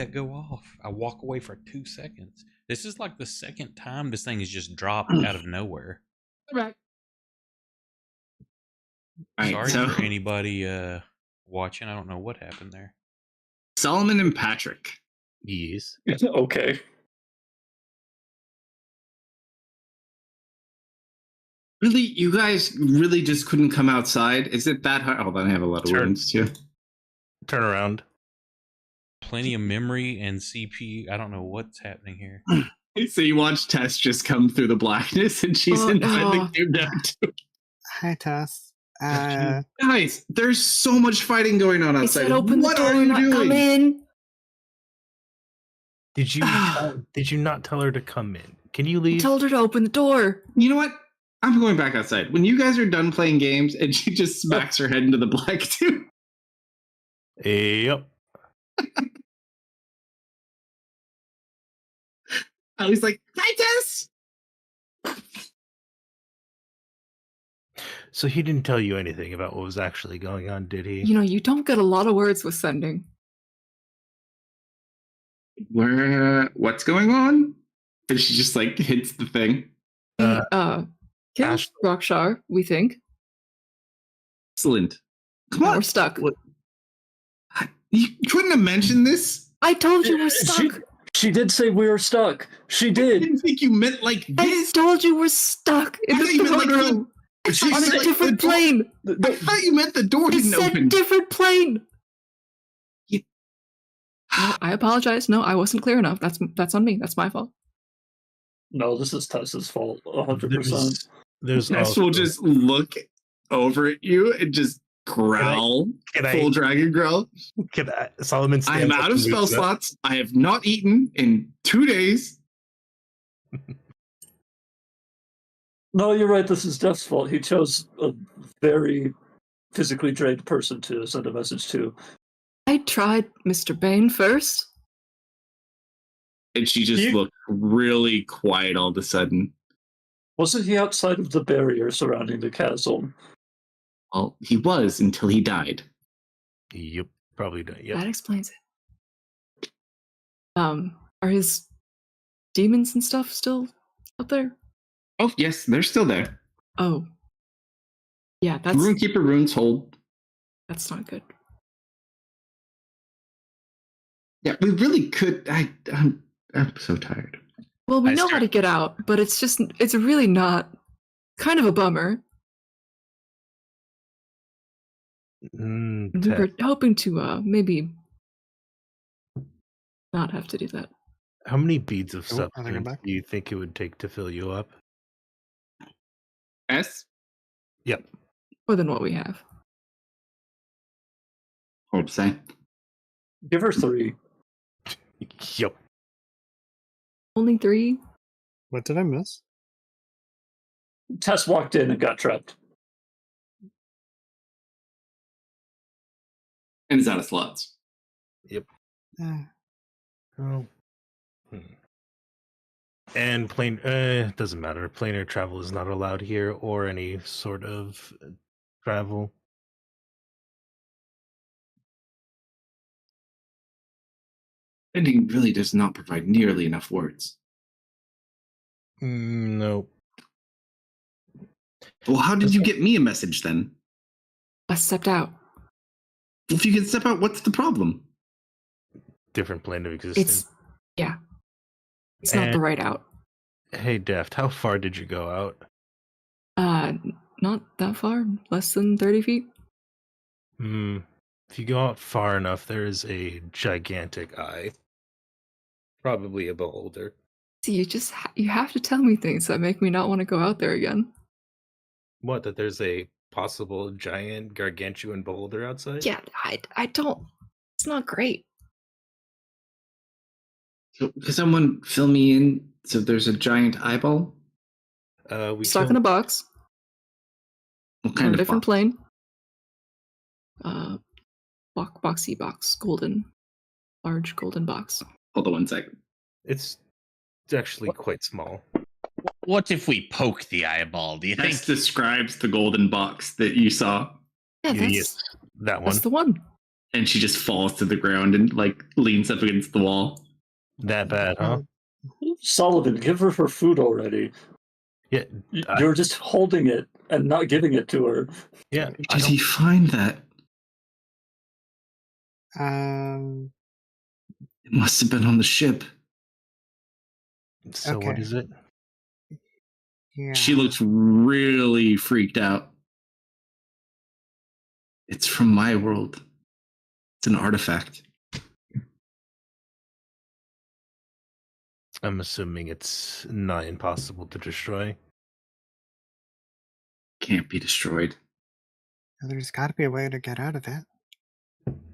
that go off. I walk away for 2 seconds. This is like the second time this thing has just dropped out of nowhere. Right. All right, Sorry so for anybody watching. I don't know what happened there. Solomon and Patrick. Yes. Okay. Really, you guys really just couldn't come outside? Is it that hard? Oh, I have a lot of wounds too. Turn around. Plenty of memory and CPU. I don't know what's happening here. So you watch Tess just come through the blackness, and she's inside the cube down too. Hi, Tess. Guys, there's so much fighting going on outside. I said, open what the door, are you not doing? come in. Did you not tell her to come in? Can you I leave? told her to open the door. You know what? I'm going back outside. When you guys are done playing games, and she just smacks her head into the black too. Yep. I was like, "Hi, Tess." So he didn't tell you anything about what was actually going on, did he? You know, you don't get a lot of words with sending. What's going on? And she just like hits the thing. Kills Rockshar, we think. Excellent. Come Now on, we're stuck. What? You couldn't have mentioned this. I told you we're stuck. She did say we were stuck. She I did. didn't think you meant like I this. told you we're stuck in I the thought you meant throne like room. She On said, a like, different the door- plane. I thought you meant the door I didn't said open. different plane. You- No, I apologize. No, I wasn't clear enough. That's on me. That's my fault. No, this is Tess's fault. 100%. There's Tess also, will just look over at you and just growl. Full dragon growl. Solomon I am stands up out of and spell moves up. slots. I have not eaten in 2 days. No, you're right. This is Jeff's fault. He chose a very physically drained person to send a message to. I tried Mr. Bane first. And she just looked really quiet all of a sudden. Wasn't he outside of the barrier surrounding the castle? Well, he was until he died. Yep, probably done. Yep. That explains it. Are his demons and stuff still up there? Oh, yes, they're still there. Oh. Yeah, that's Runekeeper runes hold. that's not good. Yeah, we really could. I'm so tired. Well, we know how to get out, but it's really not kind of a bummer. We were hoping to maybe not have to do that. How many beads of Oh, are they substance coming back? do you think it would take to fill you up? S? Yep. More than what we have. Hold to say. Give her 3. Yep. Only 3? What did I miss? Tess walked in and got trapped. And it's out of slots. Yep. Eh, Oh. And plane doesn't matter. Planar travel is not allowed here, or any sort of travel. Ending really does not provide nearly enough words. No. Well, how did you get me a message then? I stepped out. If you can step out, what's the problem? Different plane of existence. It's not the right out. Hey, Deft, how far did you go out? Not that far. Less than 30 feet. If you go out far enough, there is a gigantic eye. Probably a beholder. See, you have to tell me things that make me not want to go out there again. What, that there's a possible giant gargantuan beholder outside? Yeah, I don't. It's not great. So, can someone fill me in? So there's a giant eyeball? We Stuck in a box. What On kind a of different box? plane. Boxy box. Golden. Large golden box. Hold on 1 second. It's actually quite small. What if we poke the eyeball? Do you think? This describes the golden box that you saw. Yeah, Yes, that one. that's the one. and she just falls to the ground and like leans up against the wall. That bad, huh? Sullivan, give her food already. Yeah, You're just holding it and not giving it to her. yeah. Where did he find that? It must have been on the ship. So what Okay. is it? Yeah. She looks really freaked out. It's from my world. It's an artifact. I'm assuming it's not impossible to destroy. Can't be destroyed. There's got to be a way to get out of it.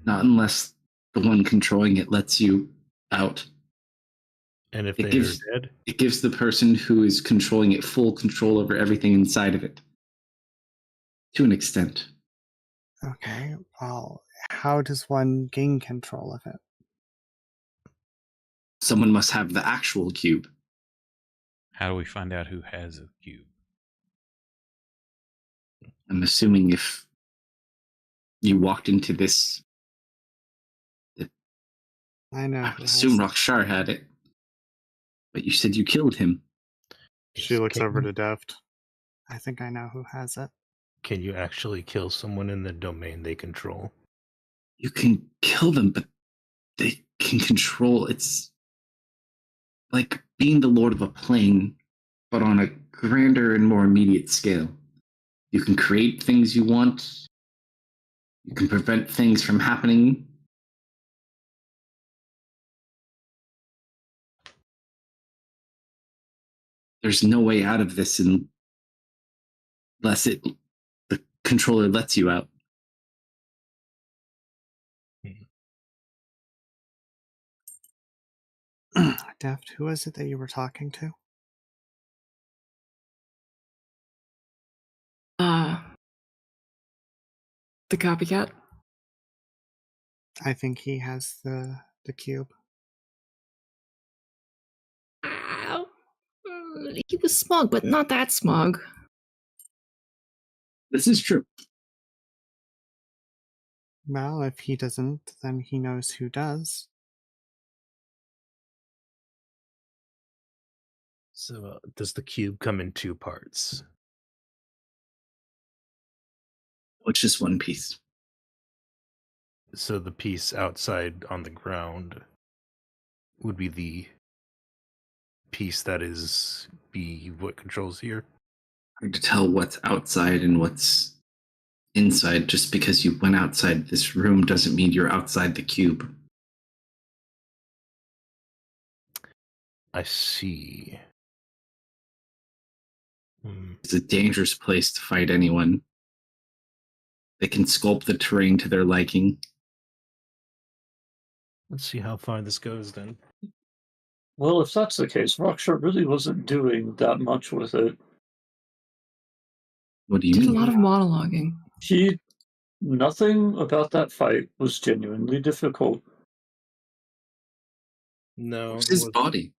Not unless the one controlling it lets you out. And if It they're gives- dead, It gives the person who is controlling it full control over everything inside of it. To an extent. Okay. Well, how does one gain control of it? Someone must have the actual cube. How do we find out who has a cube? I'm assuming if you walked into this, I know. I who would has assume it. Rakshar had it. But you said you killed him. She looks over Can- to Deft. I think I know who has it. Can you actually kill someone in the domain they control? You can kill them, but they can control. It's like being the lord of a plane, but on a grander and more immediate scale. You can create things you want. You can prevent things from happening. There's no way out of this unless the controller lets you out. Deft, who is it that you were talking to? The copycat. I think he has the cube. He was smug, but not that smug. This is true. Well, if he doesn't, then he knows who does. So does the cube come in two parts? Which is one piece. So the piece outside on the ground would be the piece that is what controls here. Hard to tell what's outside and what's inside. Just because you went outside this room doesn't mean you're outside the cube. I see. It's a dangerous place to fight anyone. They can sculpt the terrain to their liking. Let's see how far this goes then. Well, if that's the case, Rockshart really wasn't doing that much with it. What do you Did a mean? lot of monologuing. Nothing about that fight was genuinely difficult. No, Where's his body?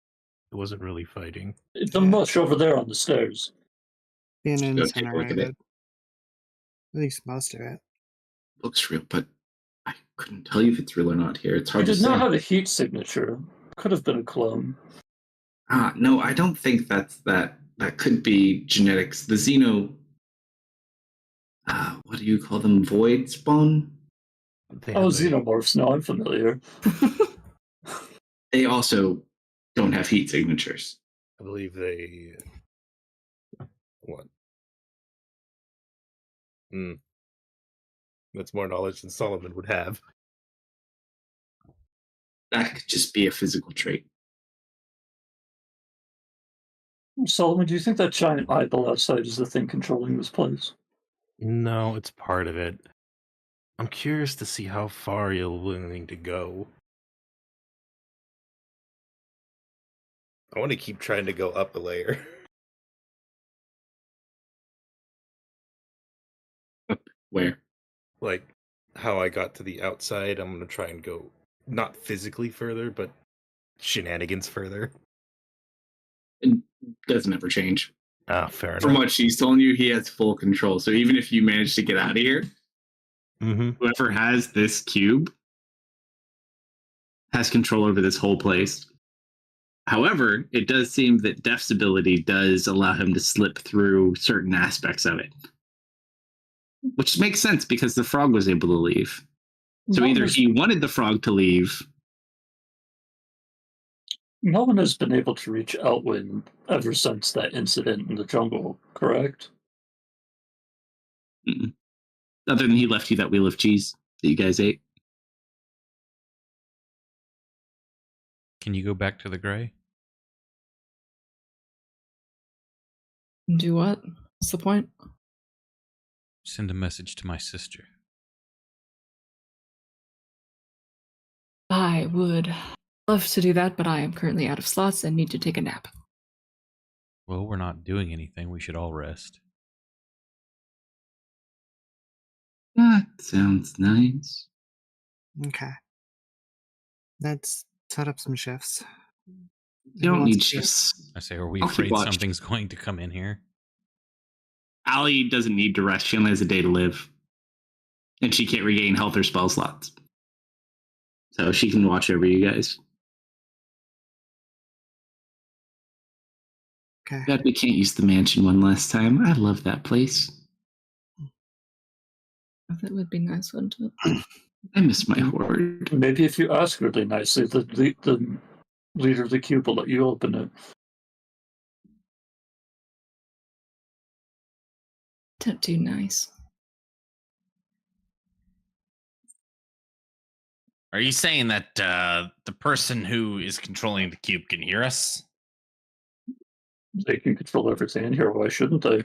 it wasn't really fighting. The mush over there on the stairs. Being Go take a look at it. incinerated. At least most of it. Looks real, but I couldn't tell you if it's real or not here. It's He hard to did say. not have a heat signature. Could have been a clone. No, I don't think that could be genetics. The Xeno, what do you call them? Void spawn? They Oh, have xenomorphs. No, I'm familiar. They also don't have heat signatures. I believe they. What? That's more knowledge than Solomon would have. That could just be a physical trait. Solomon, do you think that giant eyeball outside is the thing controlling this place? No, it's part of it. I'm curious to see how far you're willing to go. I want to keep trying to go up a layer. Where? Like how I got to the outside, I'm going to try and go not physically further, but shenanigans further. It doesn't ever change. Ah, fair From enough. what she's telling you, he has full control. So even if you manage to get out of here, Whoever has this cube has control over this whole place. However, it does seem that Def's ability does allow him to slip through certain aspects of it. Which makes sense because the frog was able to leave. So either he wanted the frog to leave. No one has been able to reach Elwyn ever since that incident in the jungle, correct? Mm-mm. Other than he left you that wheel of cheese that you guys ate. Can you go back to the gray? Do what? What's the point? Send a message to my sister. I would love to do that, but I am currently out of slots and need to take a nap. Well, we're not doing anything. We should all rest. That sounds nice. Okay. Let's set up some shifts. You don't need shifts. I say, are we I'll keep afraid watch. something's going to come in here? Allie doesn't need to rest. She only has a day to live. And she can't regain health or spell slots. So she can watch over you guys. Okay. God, we can't use the mansion one last time. I love that place. That would be nice, wouldn't it? I miss my horde. Maybe if you ask really nicely, the leader of the cube will let you open it. Don't do nice. Are you saying that the person who is controlling the cube can hear us? They can control everything in here. Why shouldn't they? I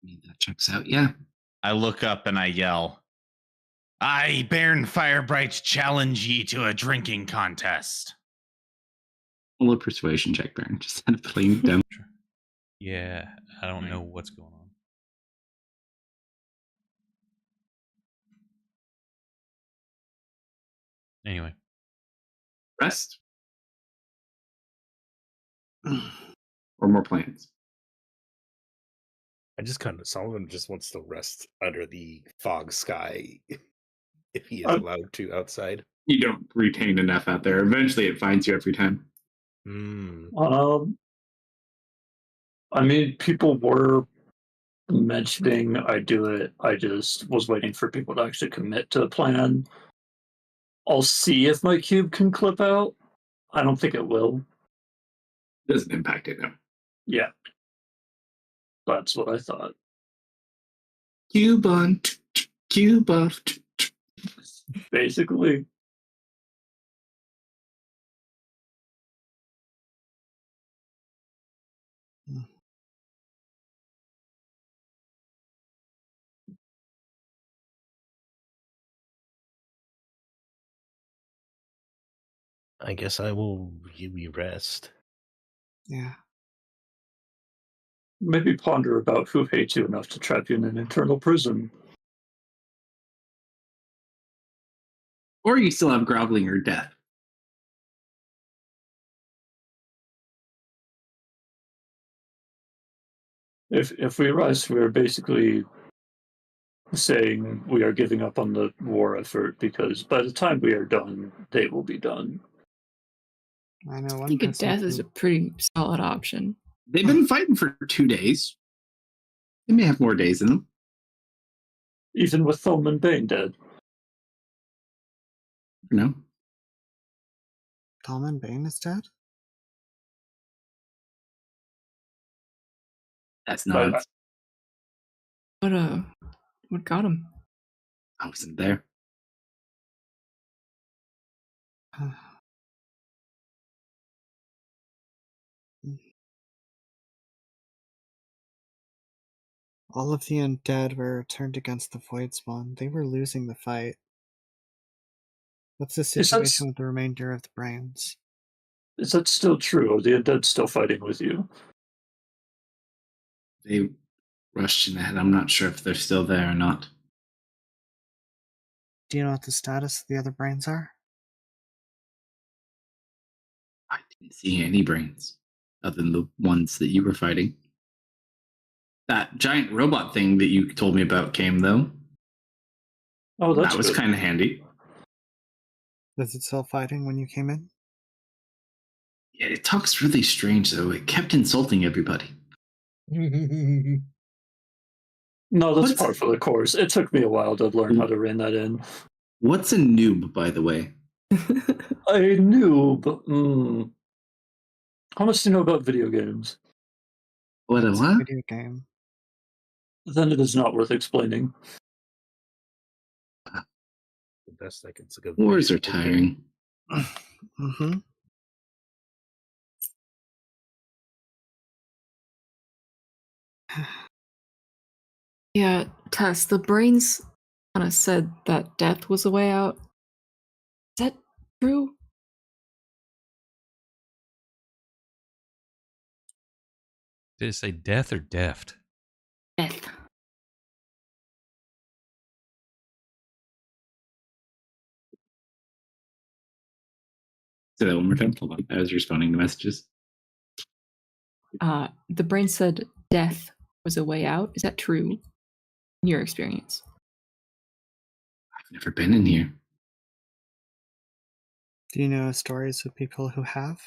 mean, that checks out, yeah. I look up and I yell, I, Baron Firebright, challenge ye to a drinking contest. Roll a persuasion check, Baron. Just had to play dumb. Yeah, I don't know what's going on. Anyway. Rest? Or more plans? I just kind of, Solomon just wants to rest under the fog sky if he is Um, allowed to outside. You don't retain enough out there. Eventually it finds you every time. I mean, people were mentioning I do it. I just was waiting for people to actually commit to a plan. I'll see if my cube can clip out. I don't think it will. Doesn't impact it, no. Yeah. That's what I thought. Cube on. Cube off. Basically. I guess I will rest. Yeah. Maybe ponder about who hates you enough to trap you in an internal prison. Or you still have groveling or death. If we rise, we are basically saying we are giving up on the war effort because by the time we are done, they will be done. I know I one think a person death is a pretty solid option. They've been fighting for 2 days. They may have more days in them. Even with Thom and Bane dead. No. Talman Bane is dead? That's not. What got him? I wasn't there. All of the undead were turned against the Void Spawn. They were losing the fight. What's the situation with the remainder of the brains? Is that still true? Are the undead still fighting with you? They rushed in ahead. I'm not sure if they're still there or not. Do you know what the status of the other brains are? I didn't see any brains other than the ones that you were fighting. That giant robot thing that you told me about came, though. Oh, that's That was good. kind of handy. Was it still fighting when you came in? Yeah, it talks really strange though. It kept insulting everybody. No, that's What's- par for the course. It took me a while to learn how to rein that in. What's a noob, by the way? I knew, but how much do you know about video games? What a It's what? a video game. Then it is not worth explaining. The best I can think of. Wars are Okay. tiring. Mm-hmm. Yeah, Tess, the brains kind of said that death was a way out. Is that true? Did it say death or deft? Death. Say that one more time. Hold on. I was responding to messages. The brain said death was a way out. Is that true in your experience? I've never been in here. Do you know stories of people who have?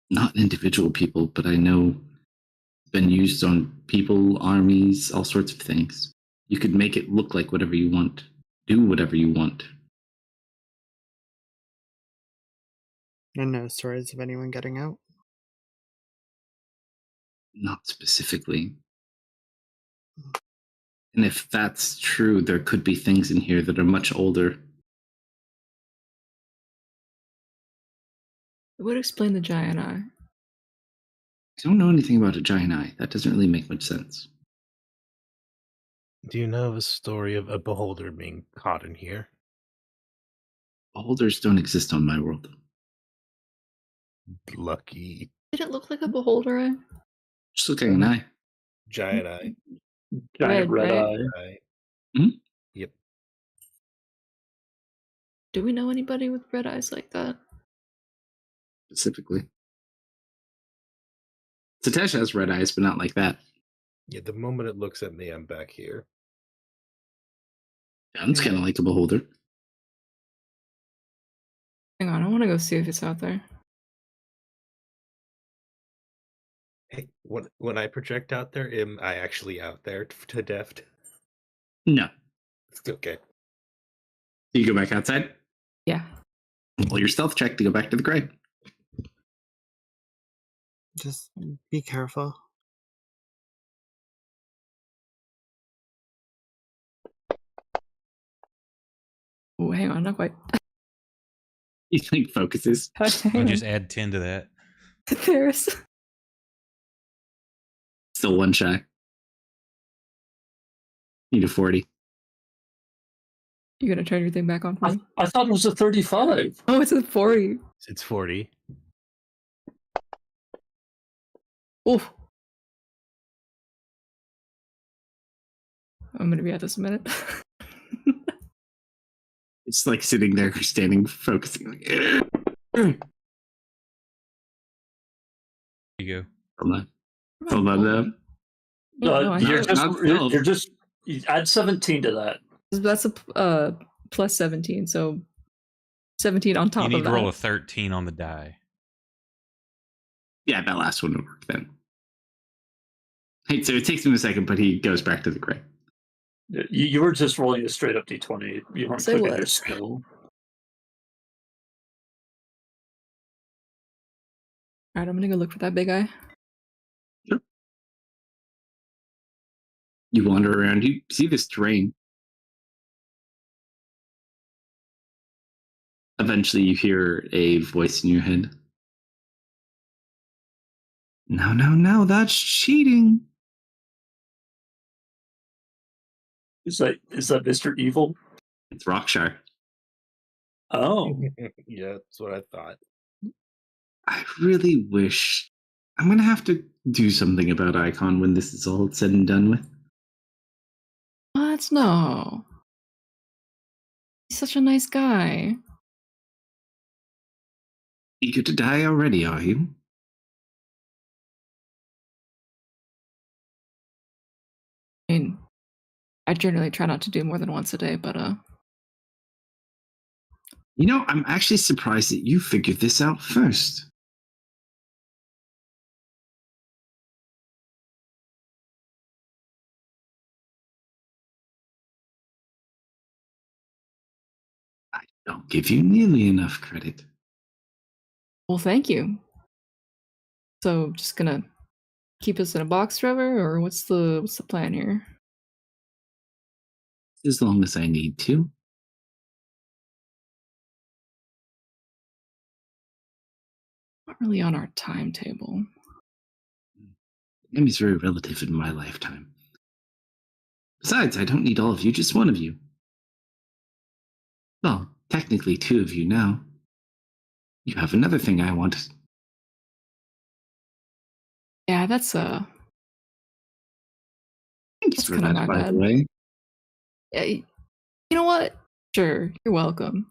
Not individual people, but I know it's been used on people, armies, all sorts of things. You could make it look like whatever you want, do whatever you want. And no stories of anyone getting out? Not specifically. And if that's true, there could be things in here that are much older. It would explain the giant eye. I don't know anything about a giant eye. That doesn't really make much sense. Do you know of a story of a beholder being caught in here? Beholders don't exist on my world. Lucky. Did it look like a beholder eye? Just look at an eye. Giant eye. Giant Red, red right? eye. Eye. Hmm? Yep. Do we know anybody with red eyes like that? Specifically. Satesh has red eyes, but not like that. Yeah, the moment it looks at me, I'm back here. Sounds kind of like a beholder. Hang on, I want to go see if it's out there. Hey, when I project out there, am I actually out there to deft? No. It's okay. You go back outside. Yeah. Roll your stealth check to go back to the grave. Just be careful. Oh, hang on, not quite. You think focuses. Hang You on. just add 10 to that. There's. Still one shy. Need a 40. You're gonna turn your thing back on for me? I thought it was a 35. Oh, it's a 40. It's 40. Oof. I'm gonna be at this a minute. It's like sitting there, standing, focusing. Like, You go. hold on. Hold on. No, I You're have it. you're just you add 17 to that. That's a plus 17, so 17 on top You of need that. to roll a 13 on the die. Yeah, that last one would work then. Hey, so it takes him a second, but he goes back to the grave. You were just rolling a straight up d20. You weren't Say clicking what? your skill. Alright, I'm gonna go look for that big eye. You wander around, you see this terrain. Eventually, you hear a voice in your head. No, that's cheating. Is that Mr. Evil? It's Rockshire. Oh. Yeah, that's what I thought. I really wish. I'm going to have to do something about Icon when this is all said and done with. What? No. He's such a nice guy. Eager to die already, are you? I mean, I generally try not to do more than once a day, but You know, I'm actually surprised that you figured this out first. I don't give you nearly enough credit. well, thank you. So just gonna keep us in a box forever, or what's the plan here? As long as I need to. Not really on our timetable. Time is very relative in my lifetime. Besides, I don't need all of you, just one of you. Well, technically 2 of you now. You have another thing I want. Yeah, that's Thanks That's for kinda that, my by the bad. way. You know what? Sure, you're welcome.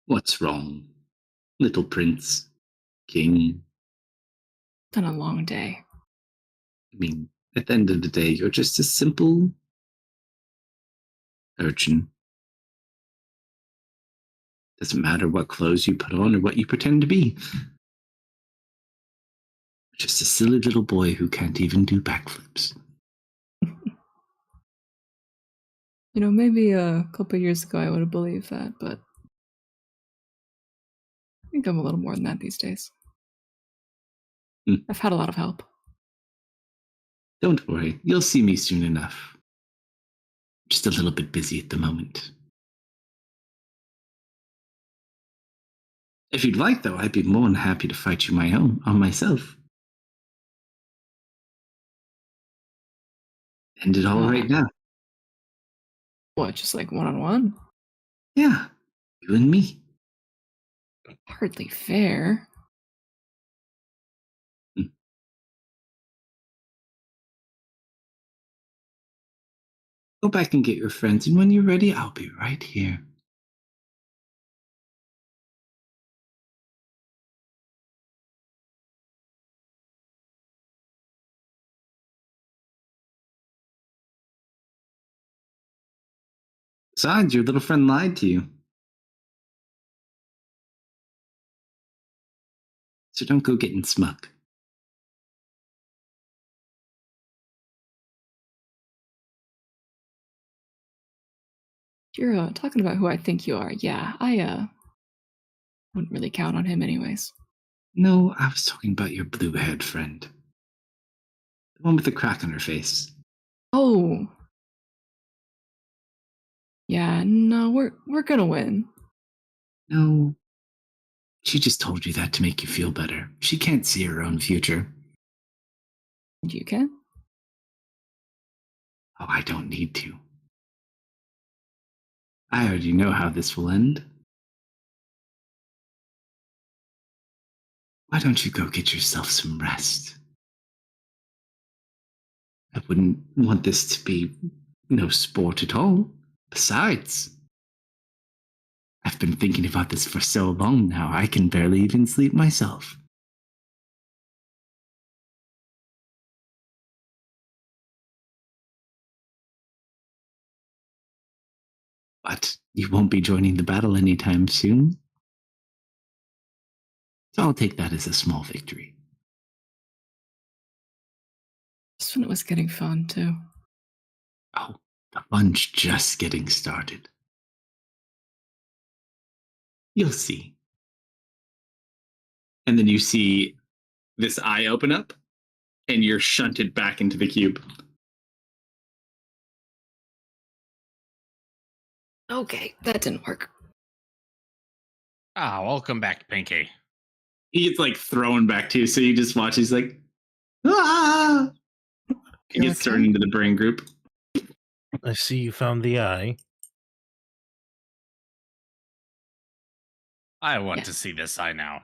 What's wrong? Little prince, king. Been a long day. I mean, at the end of the day, you're just a simple urchin. Doesn't matter what clothes you put on or what you pretend to be. Just a silly little boy who can't even do backflips. You know, maybe a couple years ago I would have believed that, but I think I'm a little more than that these days. Hmm. I've had a lot of help. Don't worry, you'll see me soon enough. Just a little bit busy at the moment. If you'd like, though, I'd be more than happy to fight you on myself. End it all right now. What, just like one-on-one? Yeah, you and me. Hardly fair. Go back and get your friends, and when you're ready, I'll be right here. Besides, your little friend lied to you. So don't go getting smug. You're talking about who I think you are. Yeah, I wouldn't really count on him anyways. No, I was talking about your blue-haired friend. The one with the crack on her face. Oh. Yeah, no, we're gonna win. No. She just told you that to make you feel better. She can't see her own future. And you can? Oh, I don't need to. I already know how this will end. Why don't you go get yourself some rest? I wouldn't want this to be no sport at all. Besides, I've been thinking about this for so long now, I can barely even sleep myself. But you won't be joining the battle anytime soon. So I'll take that as a small victory. Just when it was getting fun, too. Oh, the fun's just getting started. You'll see. And then you see this eye open up, and you're shunted back into the cube. Okay, that didn't work. Ah, welcome back, Pinky. He gets like thrown back too, so you just watch. He's like, ah! He You gets okay? thrown into the brain group. I see you found the eye. I want Yeah. to see this eye now.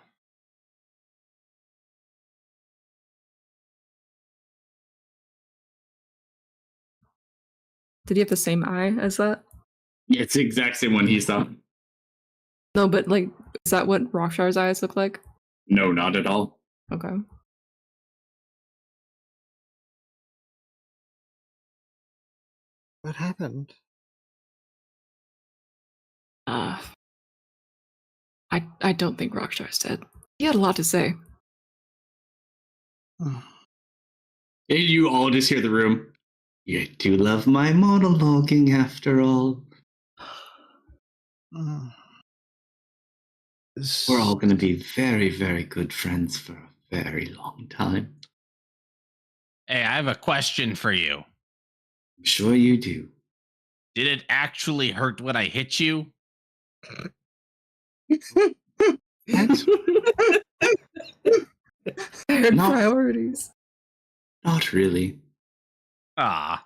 Did he have the same eye as that? Yeah, it's the exact same one he saw. No, but like, is that what Rockshar's eyes look like? No, not at all. Okay. What happened? I don't think Rockstar's dead. He had a lot to say. And you all just hear the room. You do love my monologuing after all. We're all going to be very, very good friends for a very long time. Hey, I have a question for you. I'm sure you do. Did it actually hurt when I hit you? Shared Not- priorities. Not really. Ah.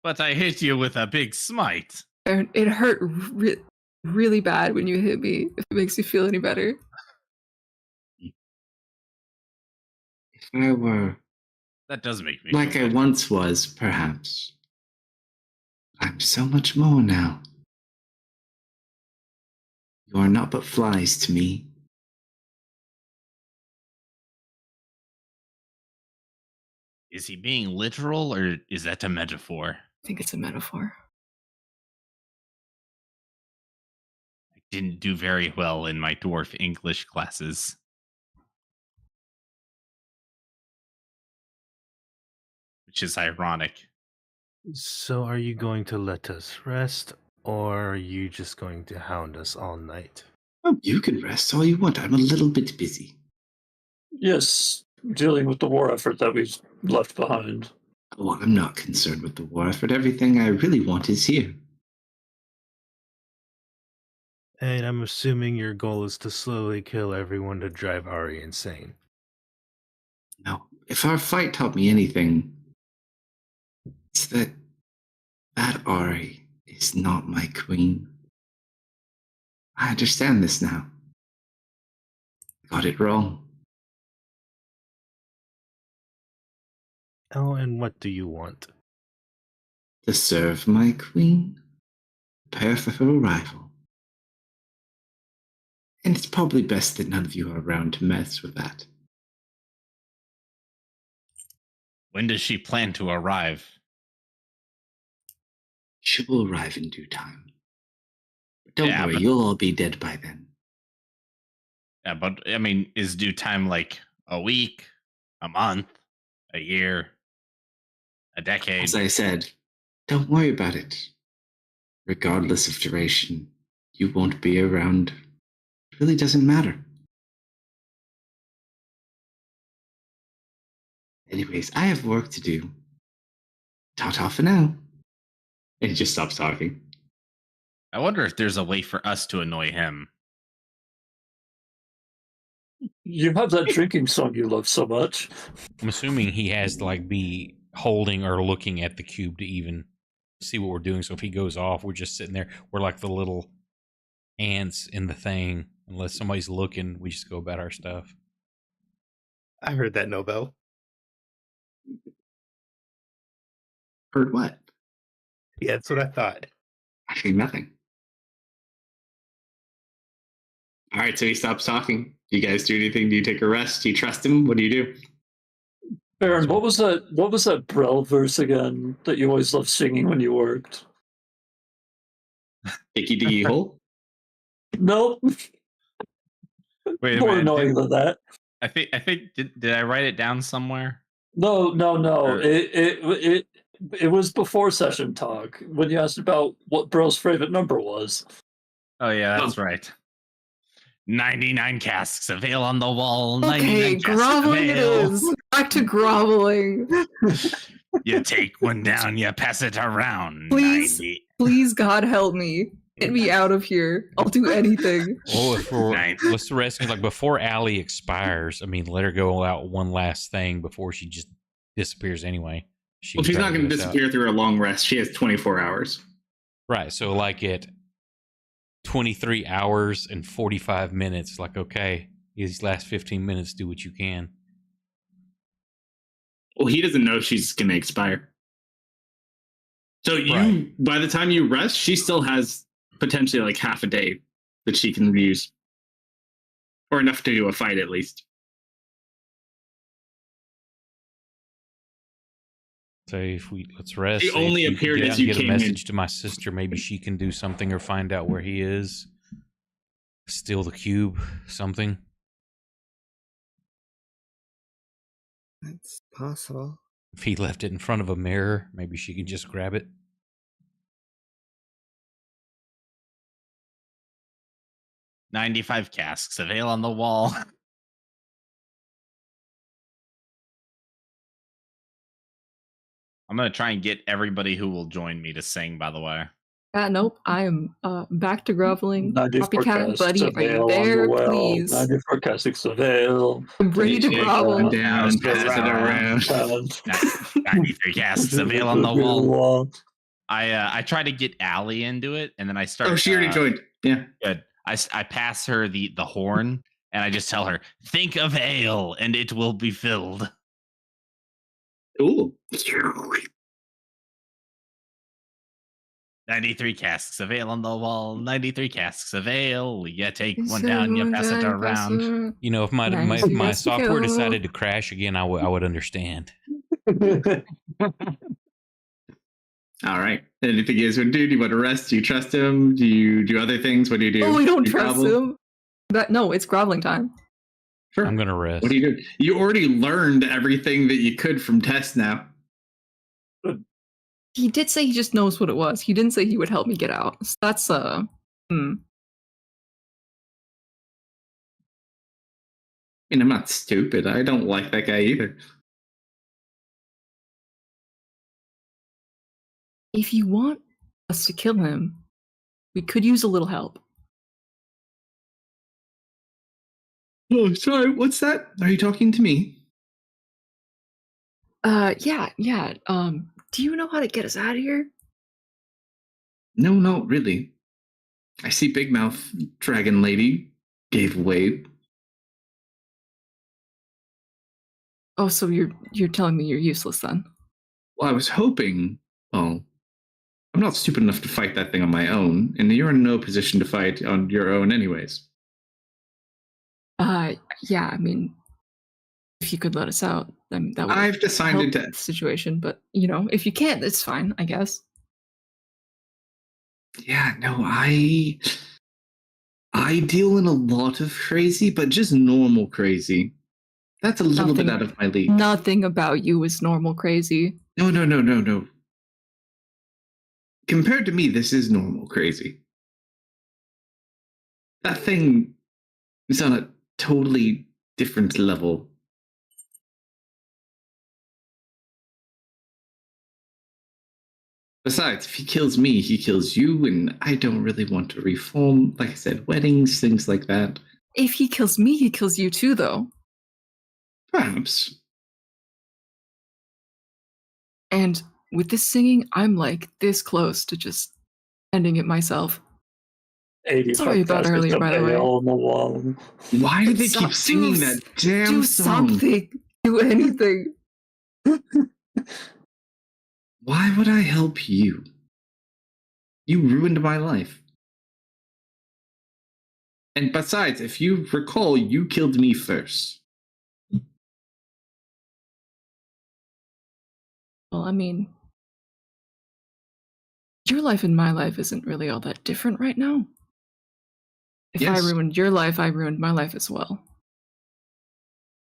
But I hit you with a big smite. And it hurt really bad when you hit me. If it makes you feel any better. If I were That does make me like feel I better. once was, perhaps. I'm so much more now. You are not but flies to me. Is he being literal or is that a metaphor? I think it's a metaphor. I didn't do very well in my dwarf English classes. Which is ironic. So are you going to let us rest, or are you just going to hound us all night? Oh, you can rest all you want. I'm a little bit busy. Yes, dealing with the war effort that we left behind. Oh, I'm not concerned with the war effort. Everything I really want is here. And I'm assuming your goal is to slowly kill everyone to drive Ari insane. Now, if our fight taught me anything, it's that Ari is not my queen. I understand this now. I got it wrong. Oh, and what do you want? To serve my queen, prepare for her arrival. And it's probably best that none of you are around to mess with that. When does she plan to arrive? She will arrive in due time. But don't Yeah, worry, but- you'll all be dead by then. Yeah, but I mean, is due time like a week, a month, a year, a decade? As I said, don't worry about it. Regardless of duration, you won't be around. It really doesn't matter. Anyways, I have work to do. Ta-ta for now. And he just stops talking. I wonder if there's a way for us to annoy him. You have that drinking song you love so much. I'm assuming he has to like be holding or looking at the cube to even see what we're doing. So if he goes off, we're just sitting there. We're like the little ants in the thing. Unless somebody's looking, we just go about our stuff. I heard that, Nobel. Heard what? Yeah, that's what I thought. Actually, nothing. All right, so he stops talking. Do you guys do anything? Do you take a rest? Do you trust him? What do you do? Baron, what was that Brel verse again that you always loved singing when you worked? Icky diggy hole? Nope. Wait a More minute. annoying than that. I think did I write it down somewhere? No. Or- It was before session talk when you asked about what Brel's favorite number was. Oh yeah, that's right. 99 casks of ale on the wall. Okay, 99 casks of groveling it ale. is. Back to groveling. You take one down, you pass it around. Please. 90. Please, God help me. Get me out of here. I'll do anything. Well, if we're Nice. let's rest like before Allie expires. I mean, let her go out one last thing before she just disappears anyway. Well, she's can not try going to get us out. disappear through a long rest. She has 24 hours. Right. So like at 23 hours and 45 minutes, like, okay, these last 15 minutes, do what you can. Well, he doesn't know she's going to expire. So you, Right. by the time you rest, she still has potentially like half a day that she can use, or enough to do a fight at least. Say let's rest. He say if only you can appeared get as out you and get a came in. message to my sister. Maybe she can do something or find out where he is. Steal the cube, something. It's possible. If he left it in front of a mirror, maybe she can just grab it. "95 casks of ale on the wall." I'm gonna try and get everybody who will join me to sing, by the way. Nope. I am back to groveling. 94 Copycat casks buddy, of are you ale on the there, well. please? 94 casks of ale. I'm ready to Take grovel. one Down, pass it around. 93 casks of ale on the wall. I try to get Allie into it, and then I start. Oh, she already joined. Yeah. Good. I pass her the horn, and I just tell her, "Think of ale, and it will be filled." Ooh. 93 casks of ale on the wall. 93 casks of ale. You take Is one down, you everyone pass it done? Pass around. it. You know, if my Nice. my Yes, software go. decided to crash again, I would understand. All right. Anything you guys would do? Do you want to rest? Do you trust him? Do you do other things? What do you do? Oh, we don't Do you trust grovel? him. No, it's groveling time. Sure. I'm gonna rest. What do you do? You already learned everything that you could from tests now. He did say he just knows what it was. He didn't say he would help me get out. So that's And I'm not stupid. I don't like that guy either. If you want us to kill him, we could use a little help. Oh, sorry. What's that? Are you talking to me? Yeah. Do you know how to get us out of here? No, not really. I see Big Mouth Dragon Lady gave way. Oh, so you're telling me you're useless then? Well, I was hoping. Well, I'm not stupid enough to fight that thing on my own, and you're in no position to fight on your own, anyways. Yeah. I mean, if you could let us out, then that would I've decided help the situation. But if you can't, it's fine, I guess. Yeah, no, I deal in a lot of crazy, but just normal crazy. That's a little bit out of my league. Nothing about you is normal crazy. No. Compared to me, this is normal crazy. That thing is on a totally different level. Besides, if he kills me, he kills you, and I don't really want to reform. Like I said, weddings, things like that. If he kills me, he kills you too, though. Perhaps. And with this singing, I'm like this close to just ending it myself. 85 Sorry about casks earlier, of by the way. ale on the wall. Why do they Stop, keep singing that damn do song? something. Do anything. Why would I help you? You ruined my life. And besides, if you recall, you killed me first. Well, I mean, your life and my life isn't really all that different right now. If Yes. I ruined your life, I ruined my life as well.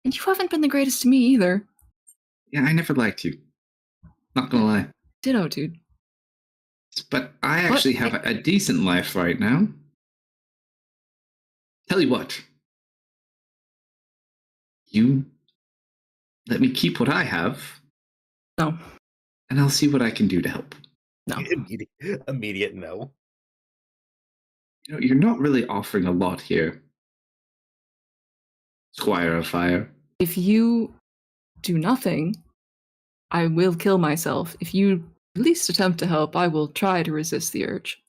And you haven't been the greatest to me either. Yeah, I never liked you. Not gonna lie. Ditto, dude. But I actually have a decent life right now. Tell you what. You let me keep what I have. No. And I'll see what I can do to help. No. Immediate no. You know, you're not really offering a lot here, Squire of Fire. If you do nothing, I will kill myself. If you at least attempt to help, I will try to resist the urge.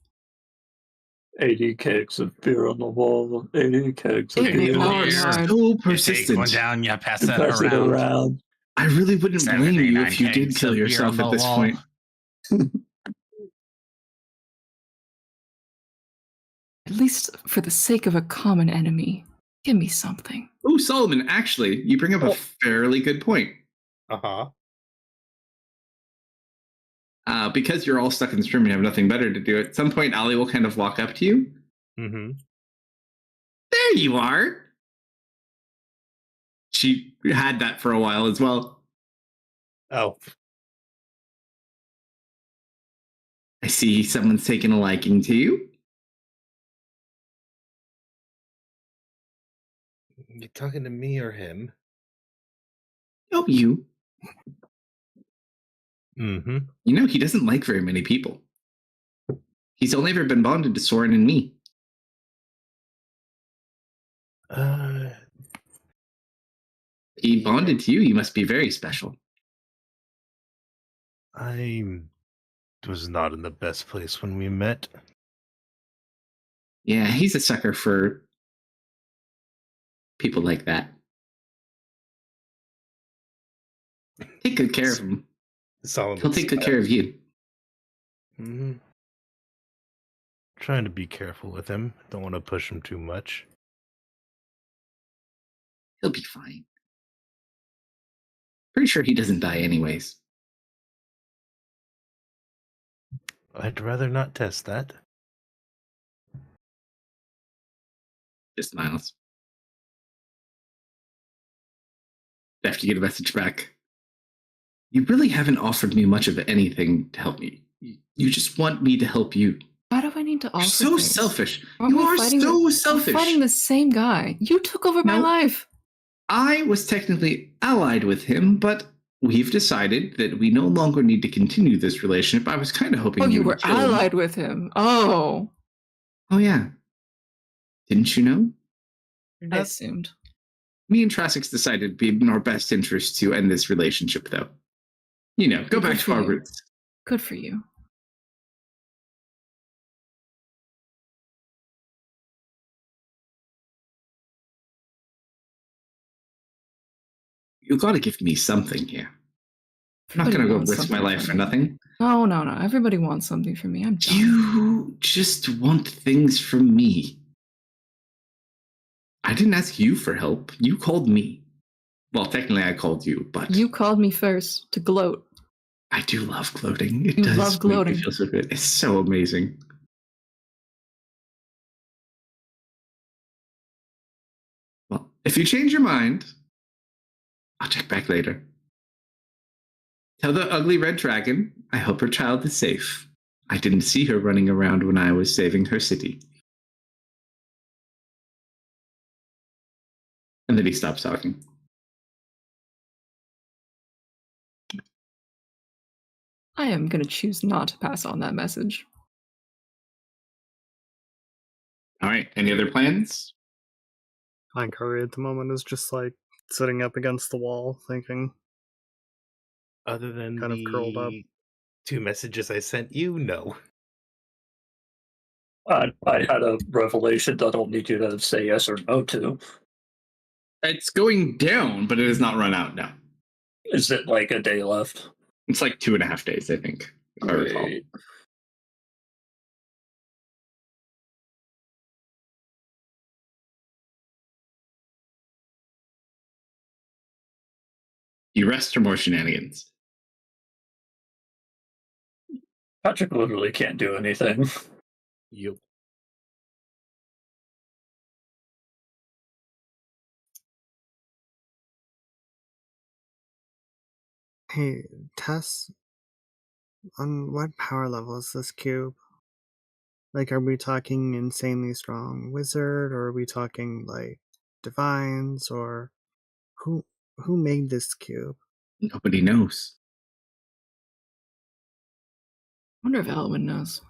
80 kegs of beer on the wall. 80 kegs of It beer. hard. So You take persistent. one down, you pass And that pass it around. around. I really wouldn't blame you 79 if you did kegs kill of beer yourself on at the this wall. point. At least for the sake of a common enemy, give me something. Oh, Solomon, actually, you bring up a fairly good point. Uh-huh. Because you're all stuck in this room and have nothing better to do, at some point, Ollie will kind of walk up to you. Mm-hmm. There you are. She had that for a while as well. Oh, I see someone's taken a liking to you. you talking to me or him? Oh, you. Mm-hmm. You know, he doesn't like very many people. He's only ever been bonded to Soren and me. He bonded to you. You must be very special. I was not in the best place when we met. Yeah, he's a sucker for people like that. Take good care of him. Solomon. He'll take good care of you. Mm-hmm. Trying to be careful with him. Don't want to push him too much. He'll be fine. Pretty sure he doesn't die anyways. I'd rather not test that. Just smiles. After you get a message back. You really haven't offered me much of anything to help me. You just want me to help you. Why do I need to offer? You're so things? selfish. Aren't You we are fighting so We're selfish. fighting the same guy. You took over my No. life. I was technically allied with him, but we've decided that we no longer need to continue this relationship. I was kind of hoping Oh, you would were kill him. allied with him. Oh, Oh, yeah. Didn't you know? I assumed. Me and Trassix decided it'd be in our best interest to end this relationship, though. You know, go Good back to for our you. roots. Good for you. You gotta give me something here. I'm not Everybody gonna go wants risk my something life from for me. nothing. No, no, no. Everybody wants something from me. I'm done. You just want things from me. I didn't ask you for help. You called me. Well, technically I called you, but You called me first to gloat. I do love gloating. It You does love make gloating. me feel so good. It's so amazing. Well, if you change your mind, I'll check back later. Tell the ugly red dragon I hope her child is safe. I didn't see her running around when I was saving her city. And then he stops talking. I am going to choose not to pass on that message. All right. Any other plans? Curry at the moment is just like sitting up against the wall, thinking. Other than Kind of curled up. 2 messages I sent you, no. I had a revelation that I'll need you to say yes or no to. It's going down, but it has not run out now. Is it like a day left? It's like 2.5 days, I think. If I recall. Great. You rest or more shenanigans? Patrick literally can't do anything. Yep. Hey, Tess, on what power level is this cube? Like, are we talking insanely strong wizard, or are we talking like divines, or who made this cube? Nobody knows. I wonder if Elwin knows.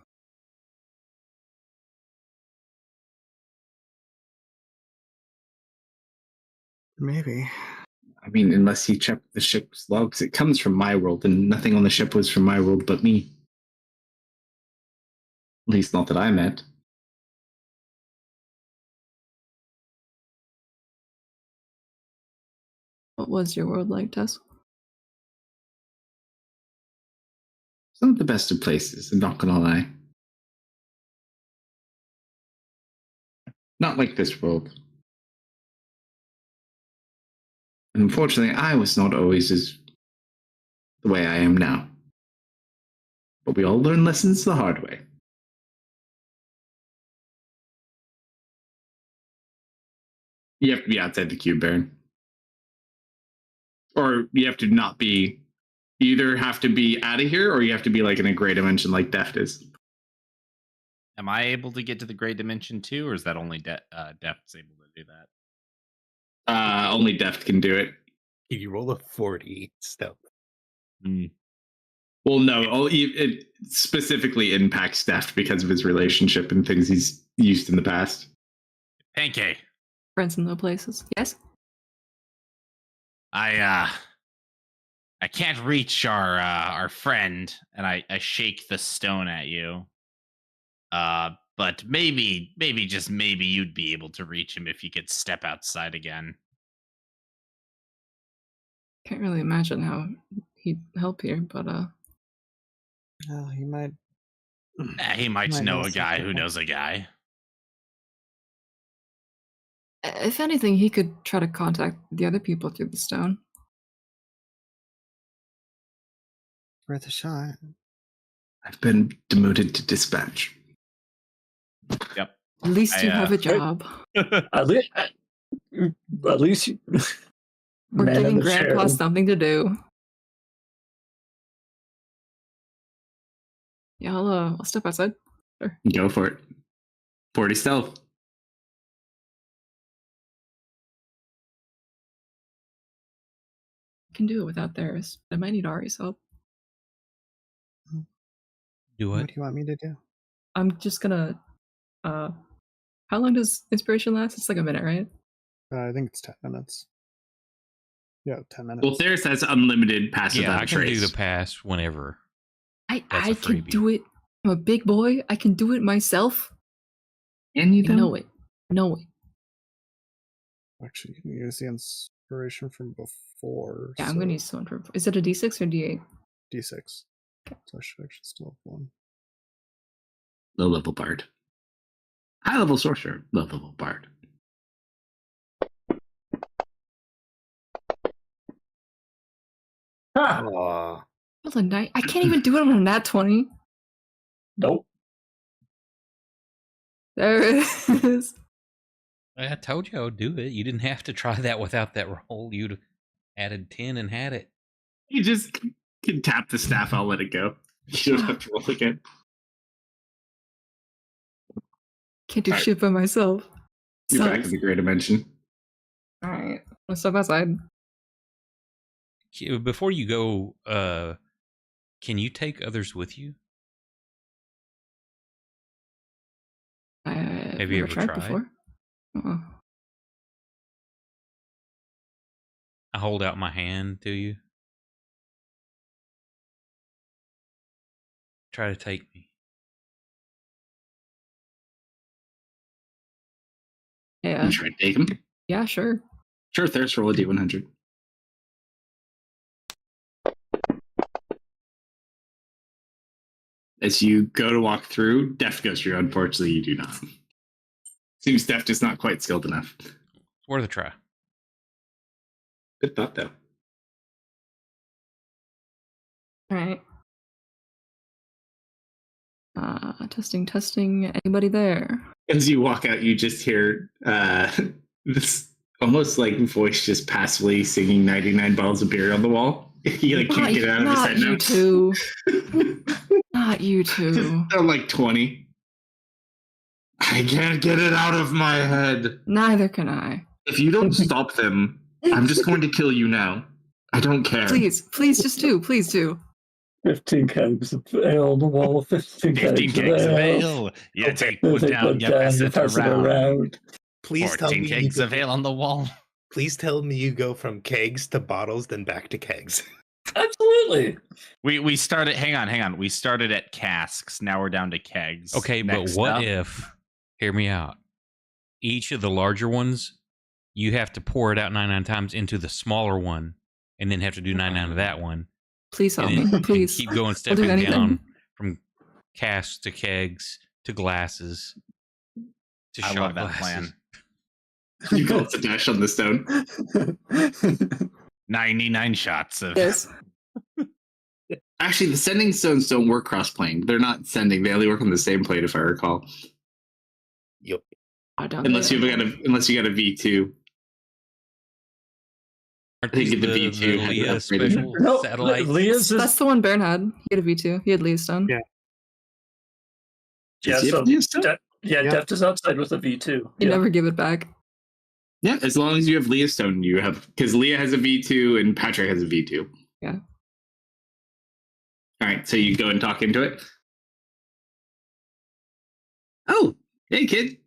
Maybe. I mean, unless he checked the ship's logs, it comes from my world, and nothing on the ship was from my world but me. At least not that I met. What was your world like, Tess? It's not the best of places, I'm not gonna lie. Not like this world. And unfortunately, I was not always as the way I am now. But we all learn lessons the hard way. You have to be outside the cube, Baron. Or you have to not be. You either have to be out of here, or you have to be like in a gray dimension like Deft is. Am I able to get to the gray dimension too, or is that only Deft's able to do that? Only Deft can do it. Can you roll a 40 stealth? Well, no, it specifically impacts Deft because of his relationship and things he's used in the past. Pancake. Friends in low places. Yes. I can't reach our friend, and I shake the stone at you. But maybe just maybe you'd be able to reach him if you could step outside again. Can't really imagine how he'd help here, but Well, he might. He might Might know know a some guy who people. knows a guy. if anything, he could try to contact the other people through the stone. Worth a shot. I've been demoted to dispatch. Yep. At least you have a Right. job. At least you, We're man in giving the chair. Grandpa something to do. Yeah, I'll step outside. Sure. Go for it. 40 stealth. I can do it without theirs. I might need Ari's help. Do What it. do you want me to do? I'm just gonna. How long does inspiration last? It's like a minute, right? I think it's 10 minutes. Yeah, 10 minutes. Well, Theris has unlimited passive Yeah, I can do trace. the pass whenever. That's a I can freebie. do it. I'm a big boy. I can do it myself. And you I know it. Know it. Actually, you can use the inspiration from before. Yeah, I'm gonna use someone for. Is it a D6 or D8? D6. So I should actually still have one. Low level bard. High level sorcerer. Low level bard. Ah, Aw. Well, a night. I can't even do it on a nat 20. nope. There it is. I told you I would do it. You didn't have to try that without that roll. You'd added 10 and had it. You just can tap the staff, I'll let it go. You don't have to roll again. Can't do Alright. shit by myself. You're back Sucks. in the gray dimension. Alright. Let's step outside. Before you go, can you take others with you? Have you ever tried? before? Uh-uh. I hold out my hand to you. Try to take me. Yeah. You try to take him? Yeah, sure. Sure, Theris, roll a D100. As you go to walk through, Deft goes through. Unfortunately, you do not. Seems Deft is not quite skilled enough. Worth a try. Good thought, though. Alright. Testing. Anybody there? As you walk out, you just hear this almost like voice just passively singing 99 bottles of beer on the wall. He like can't get it out of his Not head you now. two. Not you two. They're like 20. I can't get it out of my head. Neither can I. If you don't stop them, I'm just going to kill you now. I don't care. Please just do. Please do. 15 kegs of ale on the wall. 15 15 kegs of ale. You take one down, you pass it around. Please tell 14 me you kegs go, of ale on the wall. please tell me you go from kegs to bottles, then back to kegs. Absolutely. We started. Hang on. We started at casks. Now we're down to kegs. Okay, Next but what up- if, hear me out, each of the larger ones, you have to pour it out 99 times into the smaller one, and then have to do 99 of that one. Please help And then me. Please. keep going, I'll do stepping anything. down from casks to kegs to glasses to I shot love that glasses. plan. You call it the dash on the stone. 99 shots of. Yes. Actually, the sending stones don't work cross-plane. They're not sending. They only work on the same plane, if I recall. Yep. Unless you got a V2. Aren't I think these the V2 had Leah upgraded. special No, satellites? Leah's is That's the one Baron had. He had a V2. He had Lee's stone. Yeah. yeah. Does he have So Leah stone? yeah, Yeah. Deft is outside with a V2. You Yeah. never give it back. Yeah, as long as you have Leah stone, you have, because Leah has a V2 and Patrick has a V2. Yeah. All right, so you go and talk into it. Oh, hey kid,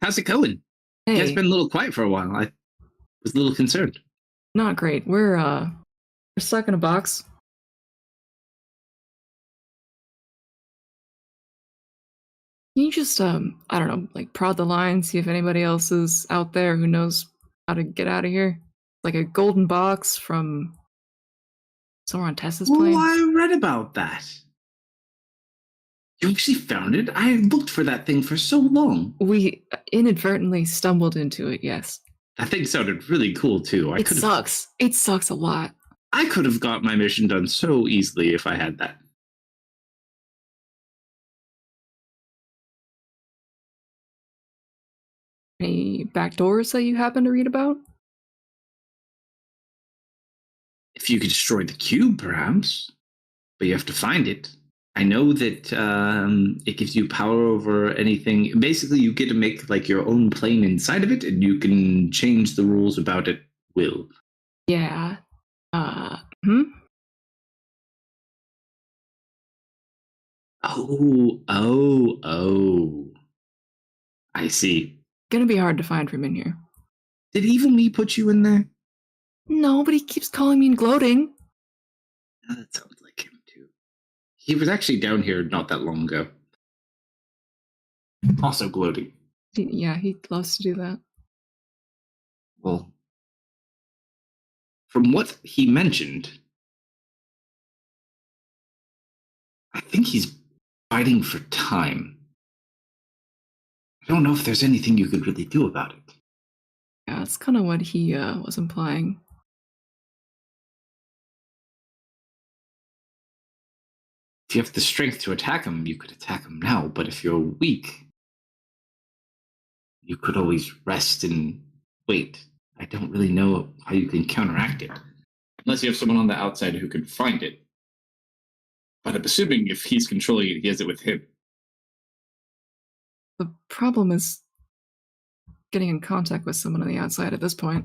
how's it going? You guys Hey, been a little quiet for a while. I was a little concerned. not great. We're stuck in a box. Can you just I don't know, like prod the line, see if anybody else is out there who knows how to get out of here? Like a golden box from somewhere on Tessa's plane. Oh, I read about that. You actually found it? I looked for that thing for so long. We inadvertently stumbled into it, yes. That thing sounded really cool too. It sucks. It sucks a lot. I could have got my mission done so easily if I had that. Any back doors that you happen to read about? If you could destroy the cube, perhaps. But you have to find it. I know that it gives you power over anything. Basically, you get to make like your own plane inside of it, and you can change the rules about it. Will. Yeah. Oh. I see. Gonna be hard to find from in here. Did Evil Me put you in there? No, but he keeps calling me and gloating. That sounds like him too. He was actually down here not that long ago. Also gloating. Yeah, he loves to do that. Well, from what he mentioned, I think he's fighting for time. I don't know if there's anything you could really do about it. Yeah, that's kind of what he was implying. If you have the strength to attack him, you could attack him now, but if you're weak, you could always rest and wait. I don't really know how you can counteract it. Unless you have someone on the outside who can find it. But I'm assuming if he's controlling it, he has it with him. The problem is getting in contact with someone on the outside at this point.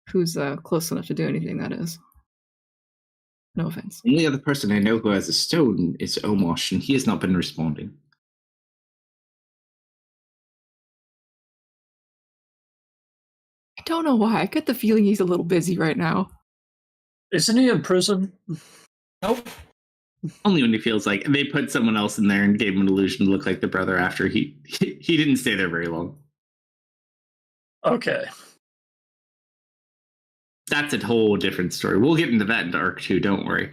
Who's close enough to do anything, that is. No offense. The only other person I know who has a stone is Omosh, and he has not been responding. I don't know why. I get the feeling he's a little busy right now. Isn't he in prison? Nope. Only when he feels like they put someone else in there and gave him an illusion to look like the brother after he didn't stay there very long. Okay. That's a whole different story. We'll get into that in Arc 2, don't worry.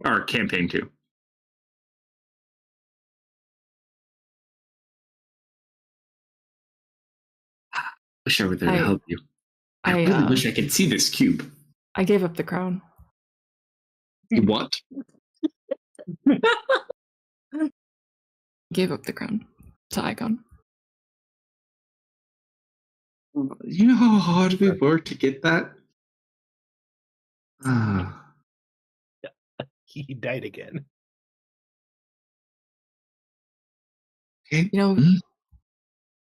Or Campaign 2. Wish I were there to help you. I really wish I could see this cube. I gave up the crown. What? Gave up the crown to Icon. You know how hard we worked to get that? He died again. Okay. You know,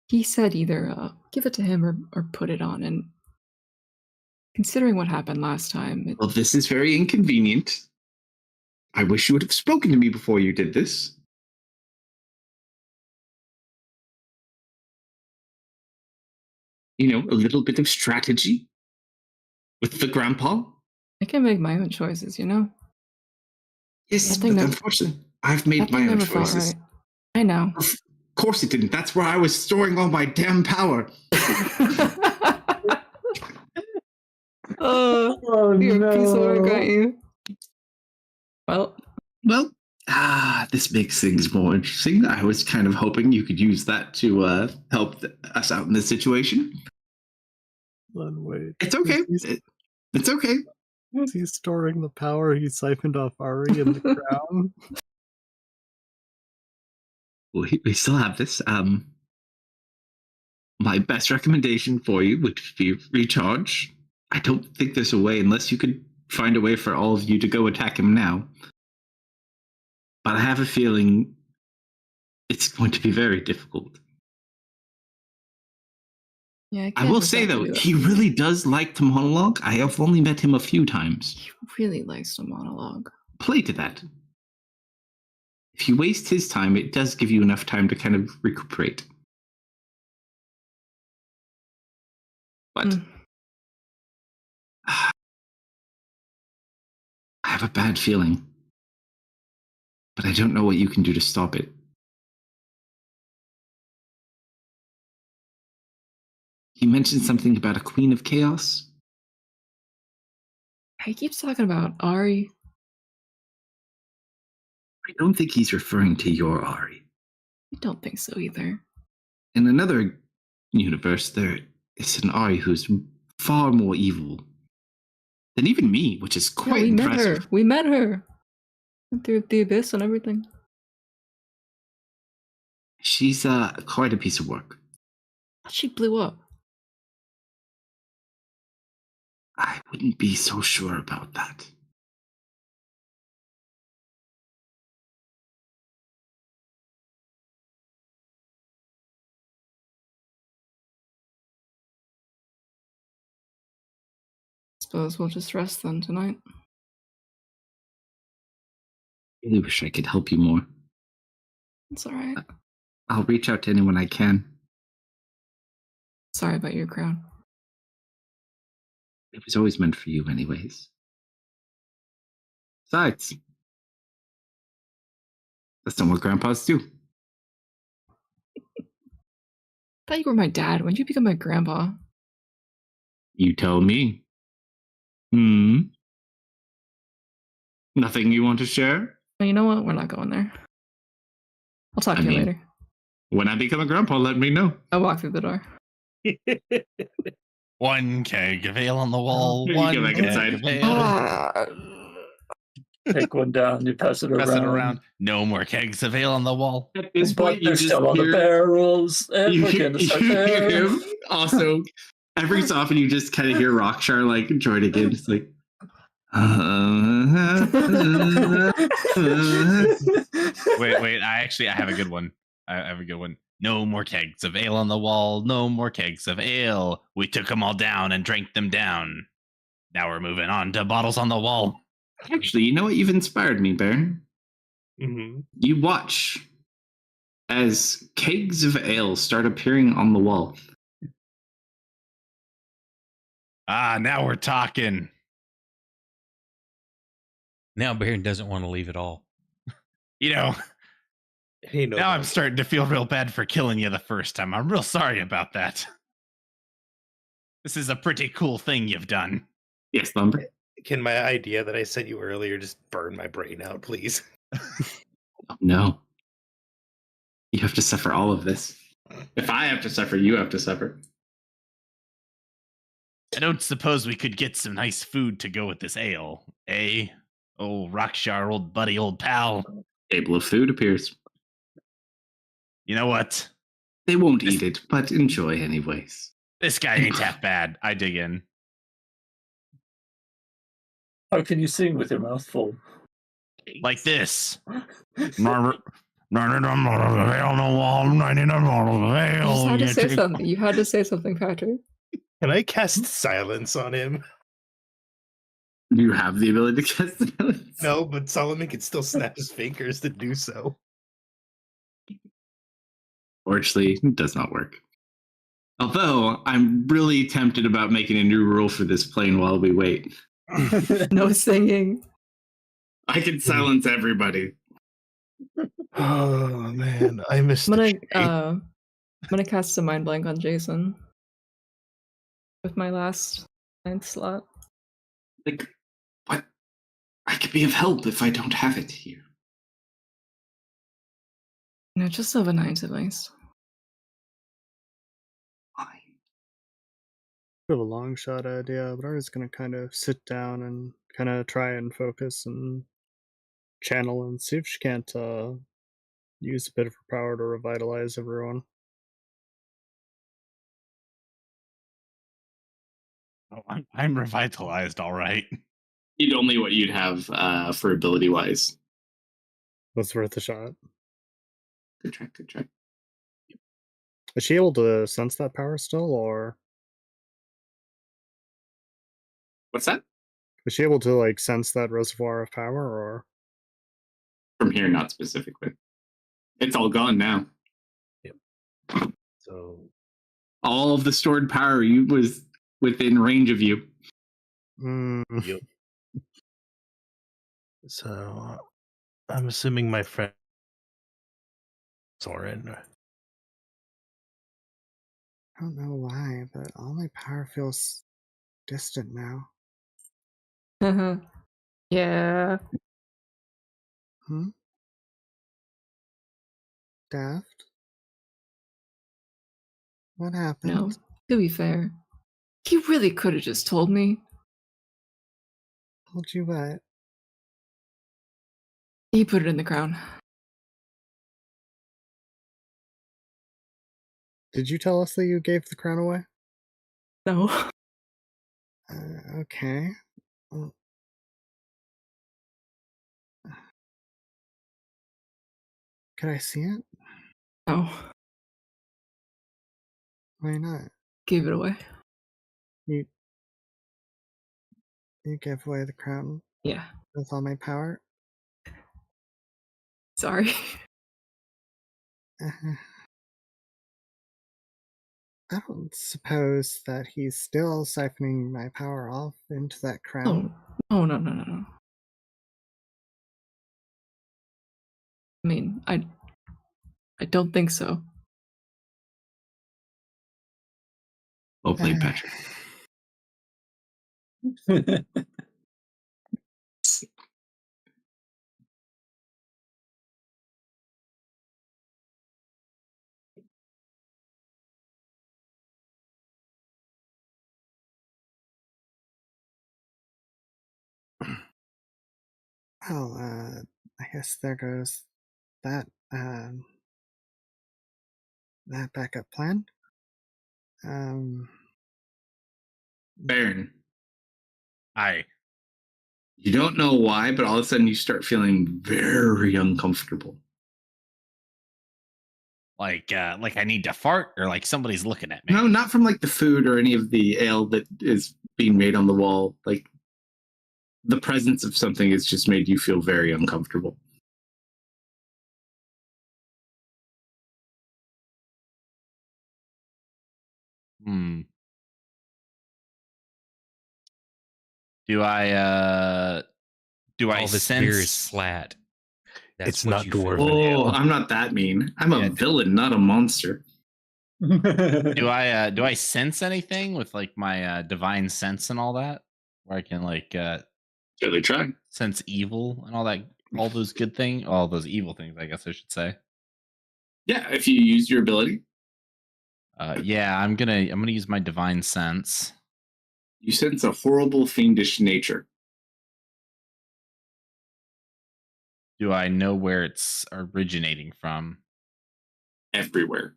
he said either give it to him or put it on. And considering what happened last time... Well, this is very inconvenient. I wish you would have spoken to me before you did this. You know, a little bit of strategy with the grandpa. I can make my own choices, you know? Yes, but unfortunately, I've made my own choices. Right. I know. Of course it didn't. That's where I was storing all my damn power. You're a piece of work, aren't you? Well, this makes things more interesting. I was kind of hoping you could use that to help us out in this situation. It's okay. It's okay. Is he storing the power he siphoned off Ari in the crown? We still have this. My best recommendation for you would be recharge. I don't think there's a way, unless you could find a way for all of you to go attack him now. But I have a feeling it's going to be very difficult. Yeah, I will say, though, he really does like to monologue. I have only met him a few times. He really likes to monologue. Play to that. If you waste his time, it does give you enough time to kind of recuperate. But I have a bad feeling. But I don't know what you can do to stop it. He mentioned something about a Queen of Chaos. He keeps talking about Ari. I don't think he's referring to your Ari. I don't think so either. In another universe, there is an Ari who's far more evil than even me, which is quite we impressive. met her. We met her. Went through the abyss and everything. She's quite a piece of work. She blew up. I wouldn't be so sure about that. Suppose we'll just rest then tonight. I really wish I could help you more. It's alright. I'll reach out to anyone I can. Sorry about your crown. It was always meant for you anyways. Besides, that's not what grandpas do. I thought you were my dad. When did you become my grandpa? You tell me. Nothing you want to share? Well, you know what? We're not going there. I'll talk to you later. When I become a grandpa, let me know. I'll walk through the door. 1 keg of ale on the wall. You One go back keg inside. of ale. Take one down, you pass it Pass around. it around. No more kegs of ale on the wall. At this But point, you they're just still on the hear, barrels, and you we're hear, gonna start you hear there. him. Also, every so often you just kind of hear Rockshar like joining in. It's like, Wait. I have a good one. I have a good one. No more kegs of ale on the wall. No more kegs of ale. We took them all down and drank them down. Now we're moving on to bottles on the wall. Actually, you know what? You've inspired me, Baron. Mm-hmm. You watch as kegs of ale start appearing on the wall. Ah, now we're talking. Now Baron doesn't want to leave at all. You know, Hey, no. now I'm starting to feel real bad for killing you the first time. I'm real sorry about that. This is a pretty cool thing you've done. Yes, Lumber. Can my idea that I sent you earlier just burn my brain out, please? Oh, no. You have to suffer all of this. If I have to suffer, you have to suffer. I don't suppose we could get some nice food to go with this ale, eh? Oh, Rockshar, old buddy, old pal. Table of food appears. You know what? They won't eat it, but enjoy anyways. This guy ain't half bad. I dig in. How can you sing with your mouth full? Like this. You just had to say something. You had to say something, Patrick. Can I cast silence on him? Do you have the ability to cast silence? No, but Solomon can still snap his fingers to do so. Fortunately, it does not work. Although, I'm really tempted about making a new rule for this plane while we wait. No singing. I can silence everybody. Oh man, I missed. I'm gonna cast a mind blank on Jason with my last 9th slot. Like, what? I could be of help if I don't have it here. No, just of a 9th at least. Fine. Bit of a long shot idea, but I was gonna kind of sit down and kind of try and focus and channel and see if she can't use a bit of her power to revitalize everyone. Oh, I'm revitalized, all right. You'd only what you'd have for ability wise. Was worth a shot. Good track, good track. Is she able to sense that power still, or What's that? is she able to like sense that reservoir of power, or From here, not specifically. It's all gone now. So All of the stored power was within range of you. Yep. So I'm assuming my friend Soren. I don't know why, but all my power feels distant now. Yeah. Hmm? Daft? What happened? No, to be fair, he really could have just told me. Told you what? He put it in the crown. Did you tell us that you gave the crown away? No. Okay. Well, could I see it? No. Why not? Gave it away. You gave away the crown Yeah. with all my power? Sorry. I don't suppose that he's still siphoning my power off into that crown. Oh, no. I mean, I don't think so. Well played, Patrick. Well, I guess there goes that that backup plan. Baron, I you don't know why, but all of a sudden you start feeling very uncomfortable. like I need to fart or like somebody's looking at me. No, not from like the food or any of the ale that is being made on the wall. Like the presence of something has just made you feel very uncomfortable. Do I All this beer is sense flat. That's It's what not you feel. dwarven. Oh, I'm not that mean. I'm a villain, not a monster. do I sense anything with like my divine sense and all that? Where I can like Really try. sense evil and all that, all those good things, all those evil things, I guess I should say. Yeah, if you use your ability. Yeah, I'm gonna use my divine sense. You sense a horrible, fiendish nature. Do I know where it's originating from? Everywhere.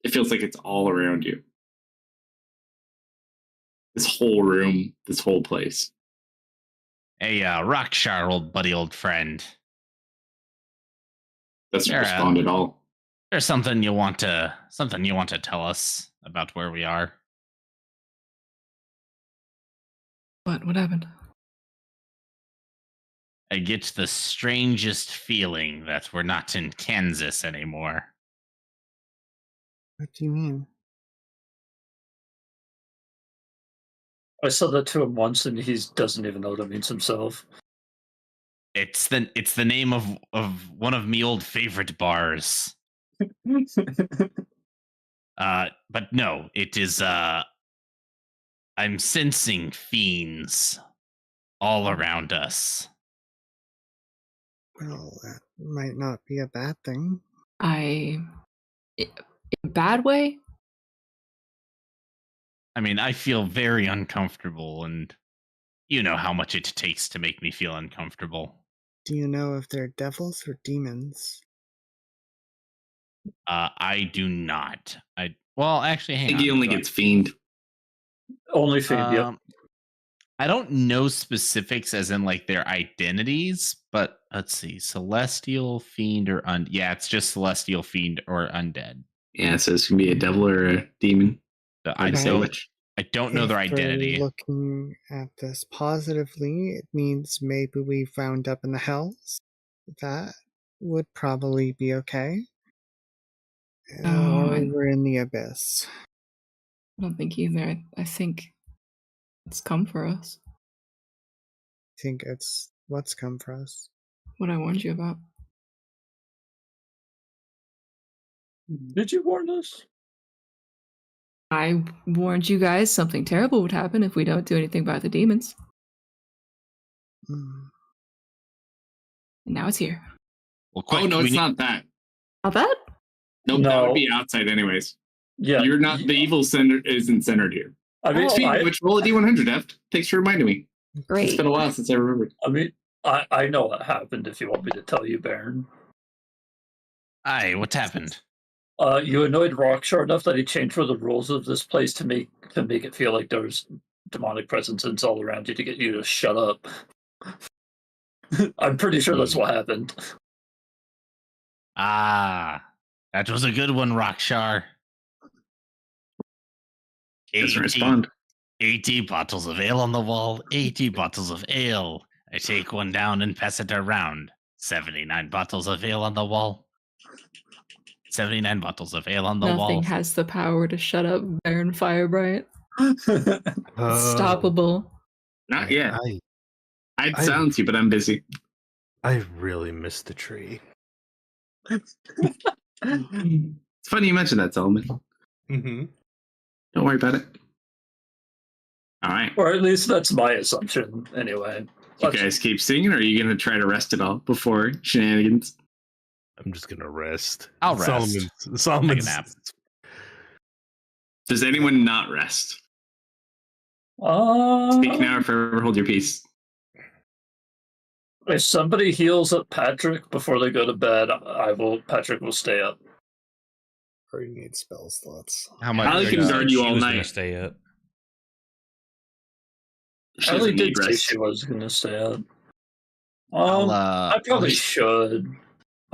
It feels like it's all around you. This whole room, this whole place. Hey, Rockshar, old buddy, old friend. Doesn't There, respond at all. There's something you want to tell us about where we are. What happened? I get the strangest feeling that we're not in Kansas anymore. What do you mean? I said that to him once, and he doesn't even know what it means himself. It's the name of one of me old favorite bars. But no, it is I'm sensing fiends all around us. Well, that might not be a bad thing. In a bad way? I mean, I feel very uncomfortable, and you know how much it takes to make me feel uncomfortable. Do you know if they're devils or demons? I do not. Well, actually, I hang think on. he only gets fiend. Only fiend, yep. I don't know specifics as in like their identities, but let's see. Celestial, fiend, or yeah, it's just celestial, fiend, or undead. Yeah, so it's gonna be a devil or a demon. So Hard to say which. I don't know their If we're identity. looking at this positively, it means maybe we wound up in the hells. That would probably be okay. No, Or I we're in the abyss. don't think either. I think it's come for us. I think it's what's come for us. What I warned you about. Did you warn us? I warned you guys something terrible would happen if we don't do anything about the demons. Hmm. And now it's here. Well, quick, No, it's not that. Not that? Nope, that No. would be outside anyways. Yeah. You're not the evil center isn't centered here. I mean, Speaking of which, roll a D100, Eft. Thanks for reminding me. It's Great. been a while since I remembered. I know what happened if you want me to tell you, Baron. Aye, what's happened? You annoyed Rockshar enough that he changed for the rules of this place to make it feel like there's demonic presences all around you to get you to shut up. I'm pretty sure that's what happened. Ah, that was a good one, Rockshar. Doesn't respond. 80 bottles of ale on the wall, 80 bottles of ale. I take one down and pass it around. 79 bottles of ale on the wall. 79 bottles of ale on the wall. Nothing has the power to shut up Baron Firebright. Oh, Unstoppable. Not yet. I I'd silence you, but I'm busy. I really missed the tree. It's funny you mentioned that, Solomon. Mm-hmm. Don't worry about it. All right. Or at least that's my assumption, anyway. You guys keep singing, or are you going to try to rest it all before shenanigans? I'm just gonna rest. I'll rest. Solomon's Take a nap. Does anyone not rest? Speak now or forever hold your peace. If somebody heals up Patrick before they go to bed, Patrick will stay up. Or you need spell slots. How much? Allie can guard you she all was gonna night. stay up. She Ellie doesn't did need say rest. she was going to stay up. I'll I probably should.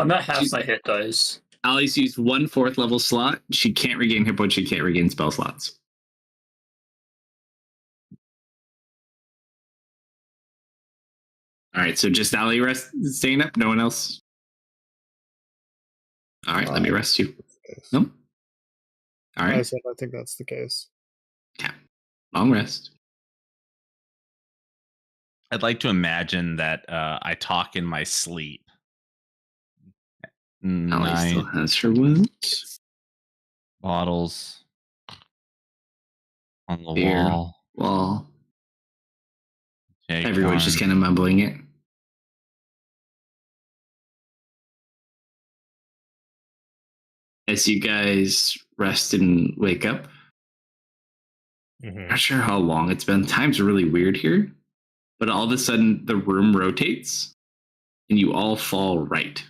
I'm at half my hit dice. Allie's used 1 4th level slot. She can't regain hit points. She can't regain spell slots. All right, so just Allie staying up. No one else. All right, let me rest you. No. All I right, said I think that's the case. long rest. I'd like to imagine that I talk in my sleep. Allie still 9 has her wounds. bottles on the Beer. wall. Well, Take everyone's just one. kind of mumbling it. As you guys rest and wake up, Mm-hmm. not sure how long it's been. Time's really weird here, but all of a sudden the room rotates and you all fall right.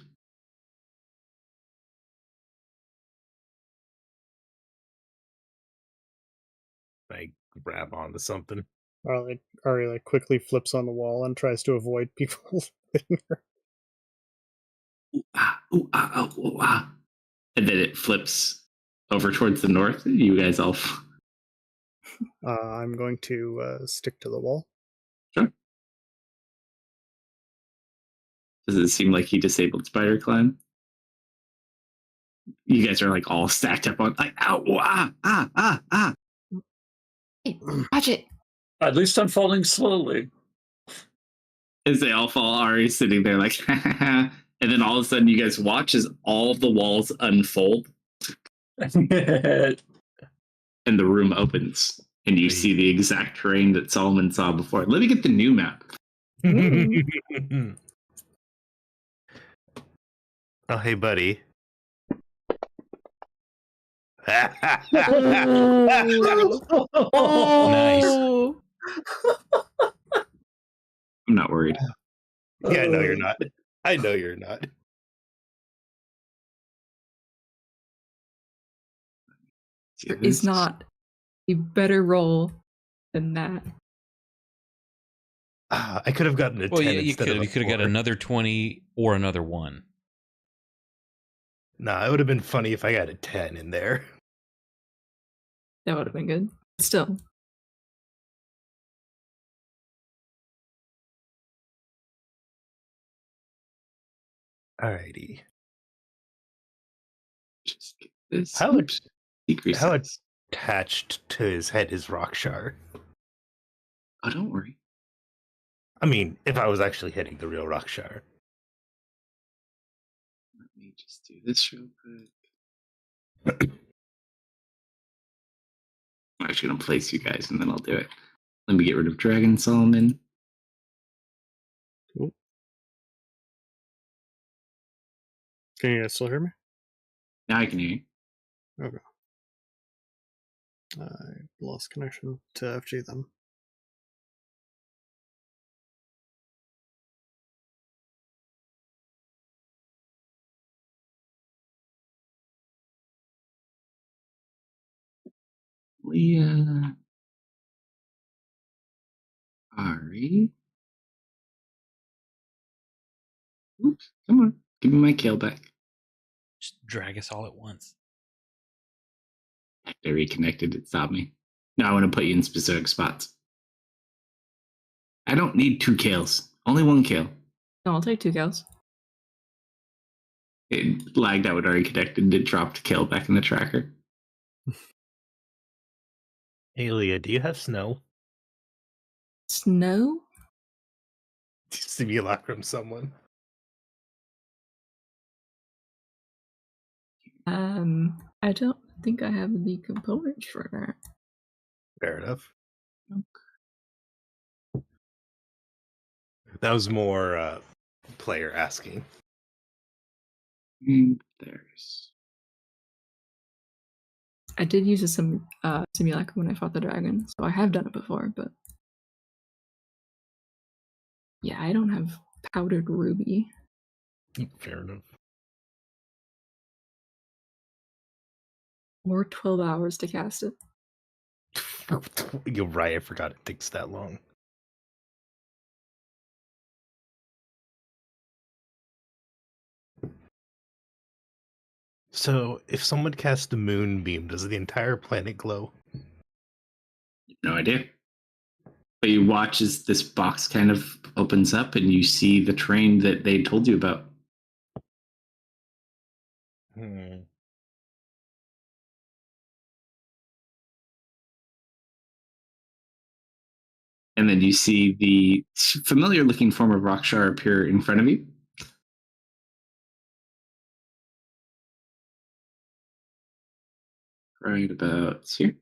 I grab onto something. Ari quickly flips on the wall and tries to avoid people. Ooh, ah, ooh, ah, oh, ooh, ah. And then it flips over towards the north. You guys all. I'm going to stick to the wall. Sure. Does it seem like he disabled spider climb? You guys are like all stacked up on like ow, ooh, ah. Hey, watch it. At least I'm falling slowly. As they all fall, Ari's sitting there like, and then all of a sudden you guys watch as all of the walls unfold and the room opens and you see the exact terrain that Solomon saw before. Let me get the new map. Oh, hey, buddy. Oh! I'm not worried. Yeah, I know you're not. I know you're not. There is not a better roll than that. I could have gotten a Well, 10 yeah, you instead could. of a You could have got 4. another 20 or another 1. Nah, it would have been funny if I got a 10 in there. That would have been good. Still, Alrighty. Just get this. How Oops. Decrease how size. attached to his head is Rockshar? Oh, don't worry. I mean, if I was actually hitting the real Rockshar. Let me just do this real quick. I'm actually gonna place you guys and then I'll do it. Let me get rid of Dragon Solomon. Can you guys still hear me? Now I can hear you. Okay. I lost connection to FG then. Leah. Ari. Oops. Come on. Give me my kale back. Just drag us all at once. They reconnected. It stopped me. Now I want to put you in specific spots. I don't need 2 kales. Only 1 kale. no, I'll take 2 cows. It lagged out when Ari connected. It dropped kale back in the tracker. Hey, Leah, do you have snow? Snow? Simulacrum someone. I don't think I have the components for that. Fair enough. That was more player asking. And there's. I did use a simulacrum when I fought the dragon, so I have done it before, but yeah, I don't have powdered ruby. Fair enough. Or 12 hours to cast it. You're right, I forgot it takes that long. So, if someone casts a moonbeam, does the entire planet glow? No idea. But you watch as this box kind of opens up and you see the train that they told you about. Hmm. And then you see the familiar looking form of Rockshar appear in front of you. Right about here.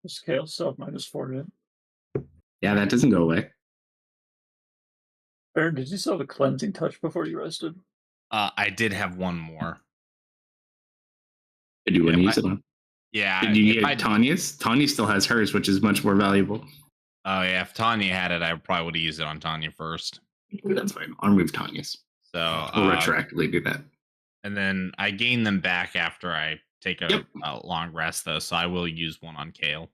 Scale stuff -4 hit. Yeah, that doesn't go away. Baron, did you still have a cleansing touch before you rested? I did have one more. Did you want to Yeah, use it on? Yeah. Did you if get I- Tanya's? Tanya still has hers, which is much more valuable. Oh yeah, if Tanya had it, I probably would have used it on Tanya first. That's fine. I'll remove Tanya's. So We'll retroactively do that. and then I gain them back after I take a, Yep. a long rest, though. So I will use one on Kale.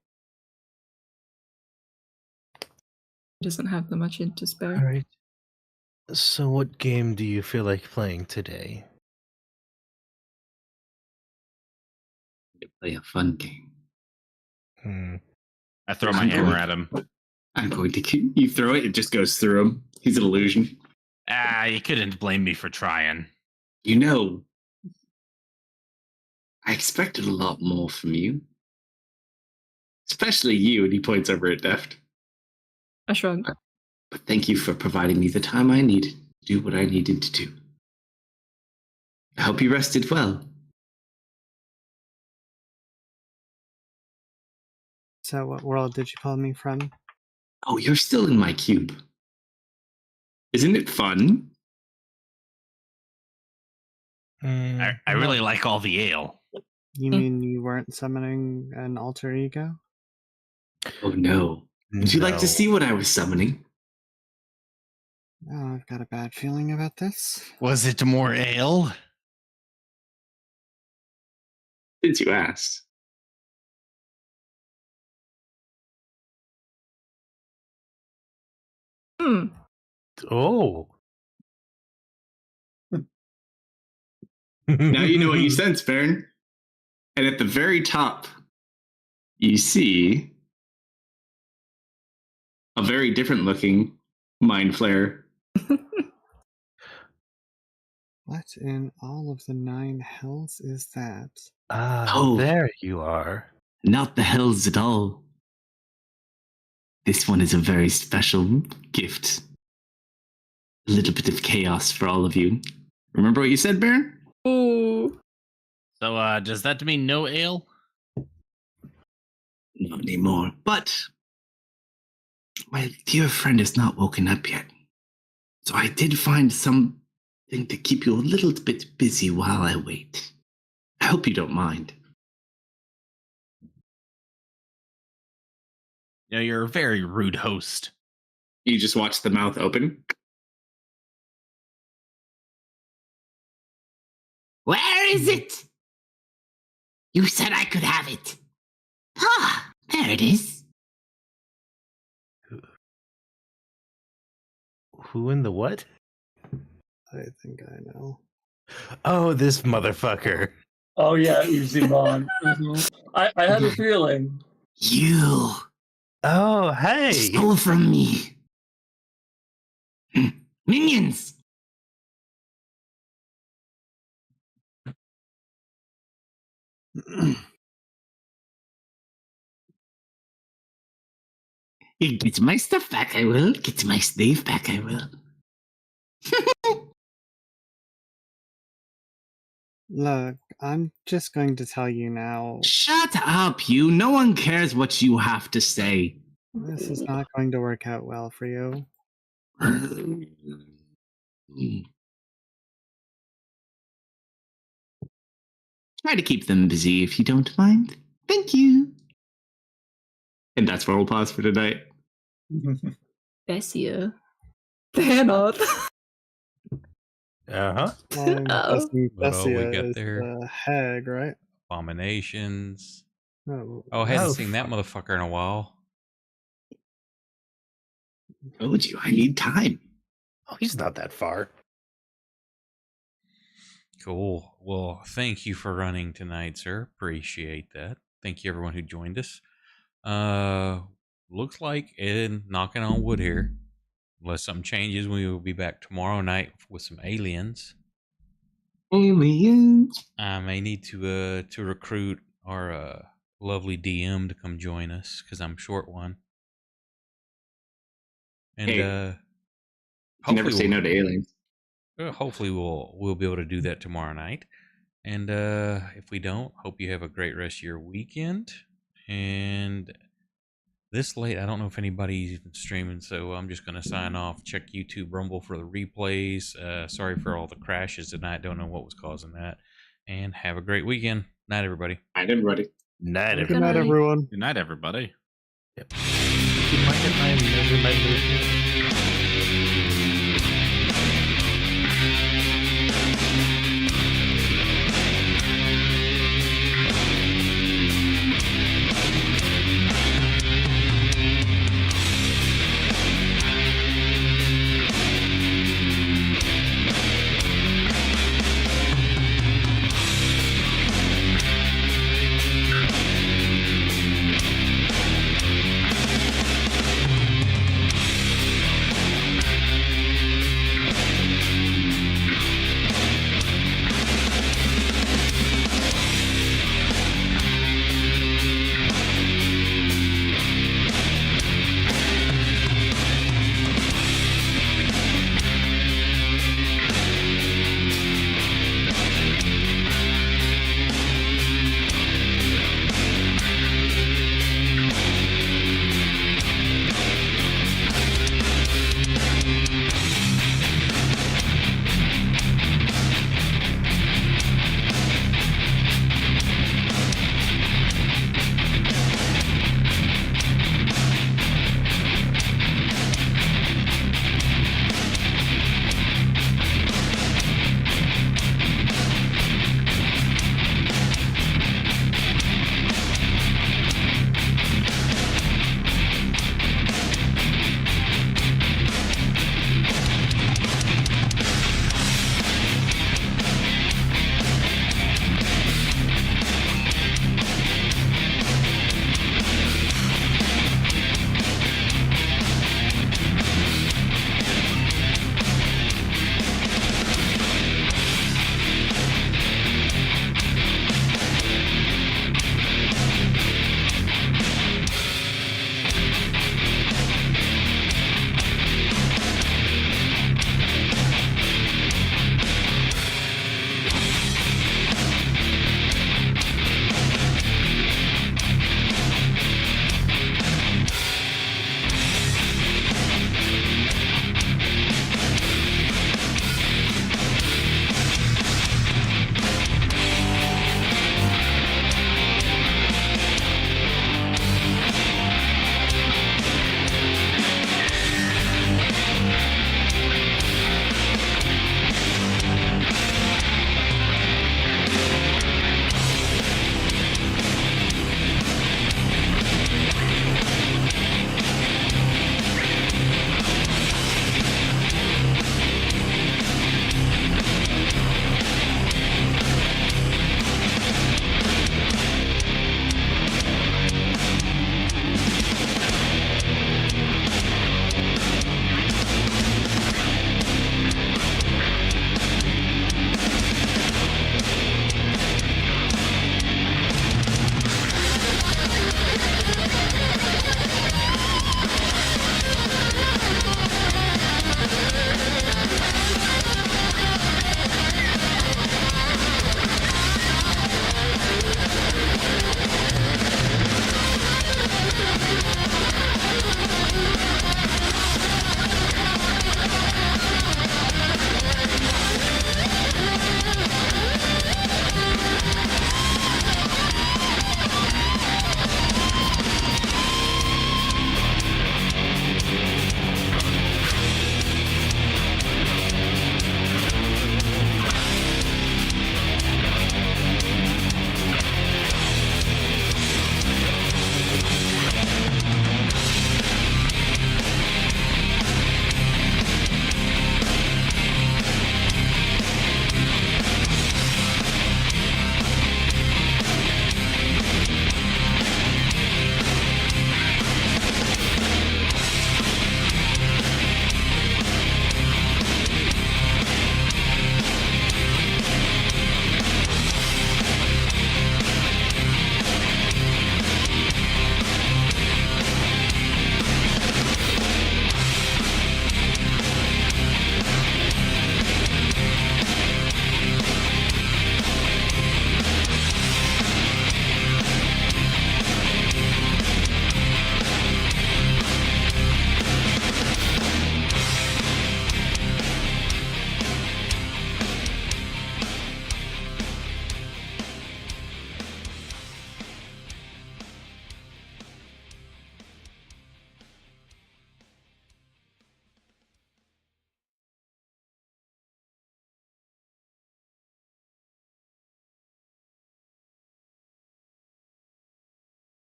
Doesn't have that much in to spare. Alright. So, what game do you feel like playing today? Play a fun game. I throw my hammer at him. I'm going to. You throw it, it just goes through him. He's an illusion. You couldn't blame me for trying. You know, I expected a lot more from you. Especially you, and he points over at Deft. I shrug. But thank you for providing me the time I needed to do what I needed to do. I hope you rested well. So, what world did you call me from? Oh, you're still in my cube. Isn't it fun? I really like all the ale. You mean you weren't summoning an alter ego? Oh no. Would you like to see what I was summoning? Oh, I've got a bad feeling about this. Was it more ale? Since you asked. Hmm. Oh. Now you know what you sense, Baron. And at the very top, you see a very different looking mind flare. What in all of the 9 hells is that? Oh. There you are. Not the hells at all. This one is a very special gift. A little bit of chaos for all of you. Remember what you said, Baron? Ooh. So, does that mean no ale? Not anymore. But my dear friend is not woken up yet. So I did find something to keep you a little bit busy while I wait. I hope you don't mind. You know, you're a very rude host. You just watch the mouth open. Where is it? You said I could have it. Ah, there it is. Who in the what? I think I know. Oh, this motherfucker. Oh yeah, Uzumon. I had a feeling. You Oh, hey. stole from me. Minions. Get my stuff back, I will. Get my slave back, I will. Look, I'm just going to tell you now, Shut up, you. No one cares what you have to say. this is not going to work out well for you. Try to keep them busy if you don't mind. Thank you. And that's where we'll pause for tonight. Bessia. They're not. Uh-huh. I'm Uh-oh. guessing But all we Bessia got is there- the hag, right? Abominations. Oh, Oh, hadn't Oh, seen that motherfucker in a while. Told you, I need time. Oh, he's not that far. Cool. Well, thank you for running tonight, sir. Appreciate that. Thank you, everyone who joined us. Looks like, and knocking on wood here, unless something changes, we will be back tomorrow night with some aliens. Aliens. I may need to recruit our lovely DM to come join us because I'm short one. And Hey, You never say no to aliens. hopefully we'll be able to do that tomorrow night. And if we don't, hope you have a great rest of your weekend. And this late, I don't know if anybody's even streaming, so I'm just gonna sign off. Check YouTube Rumble for the replays. Sorry for all the crashes tonight. Don't know what was causing that. And have a great weekend. Night, everybody. Night, everybody. Night, good everybody. night, everyone. Good night, everybody. Yep. Keep my movement.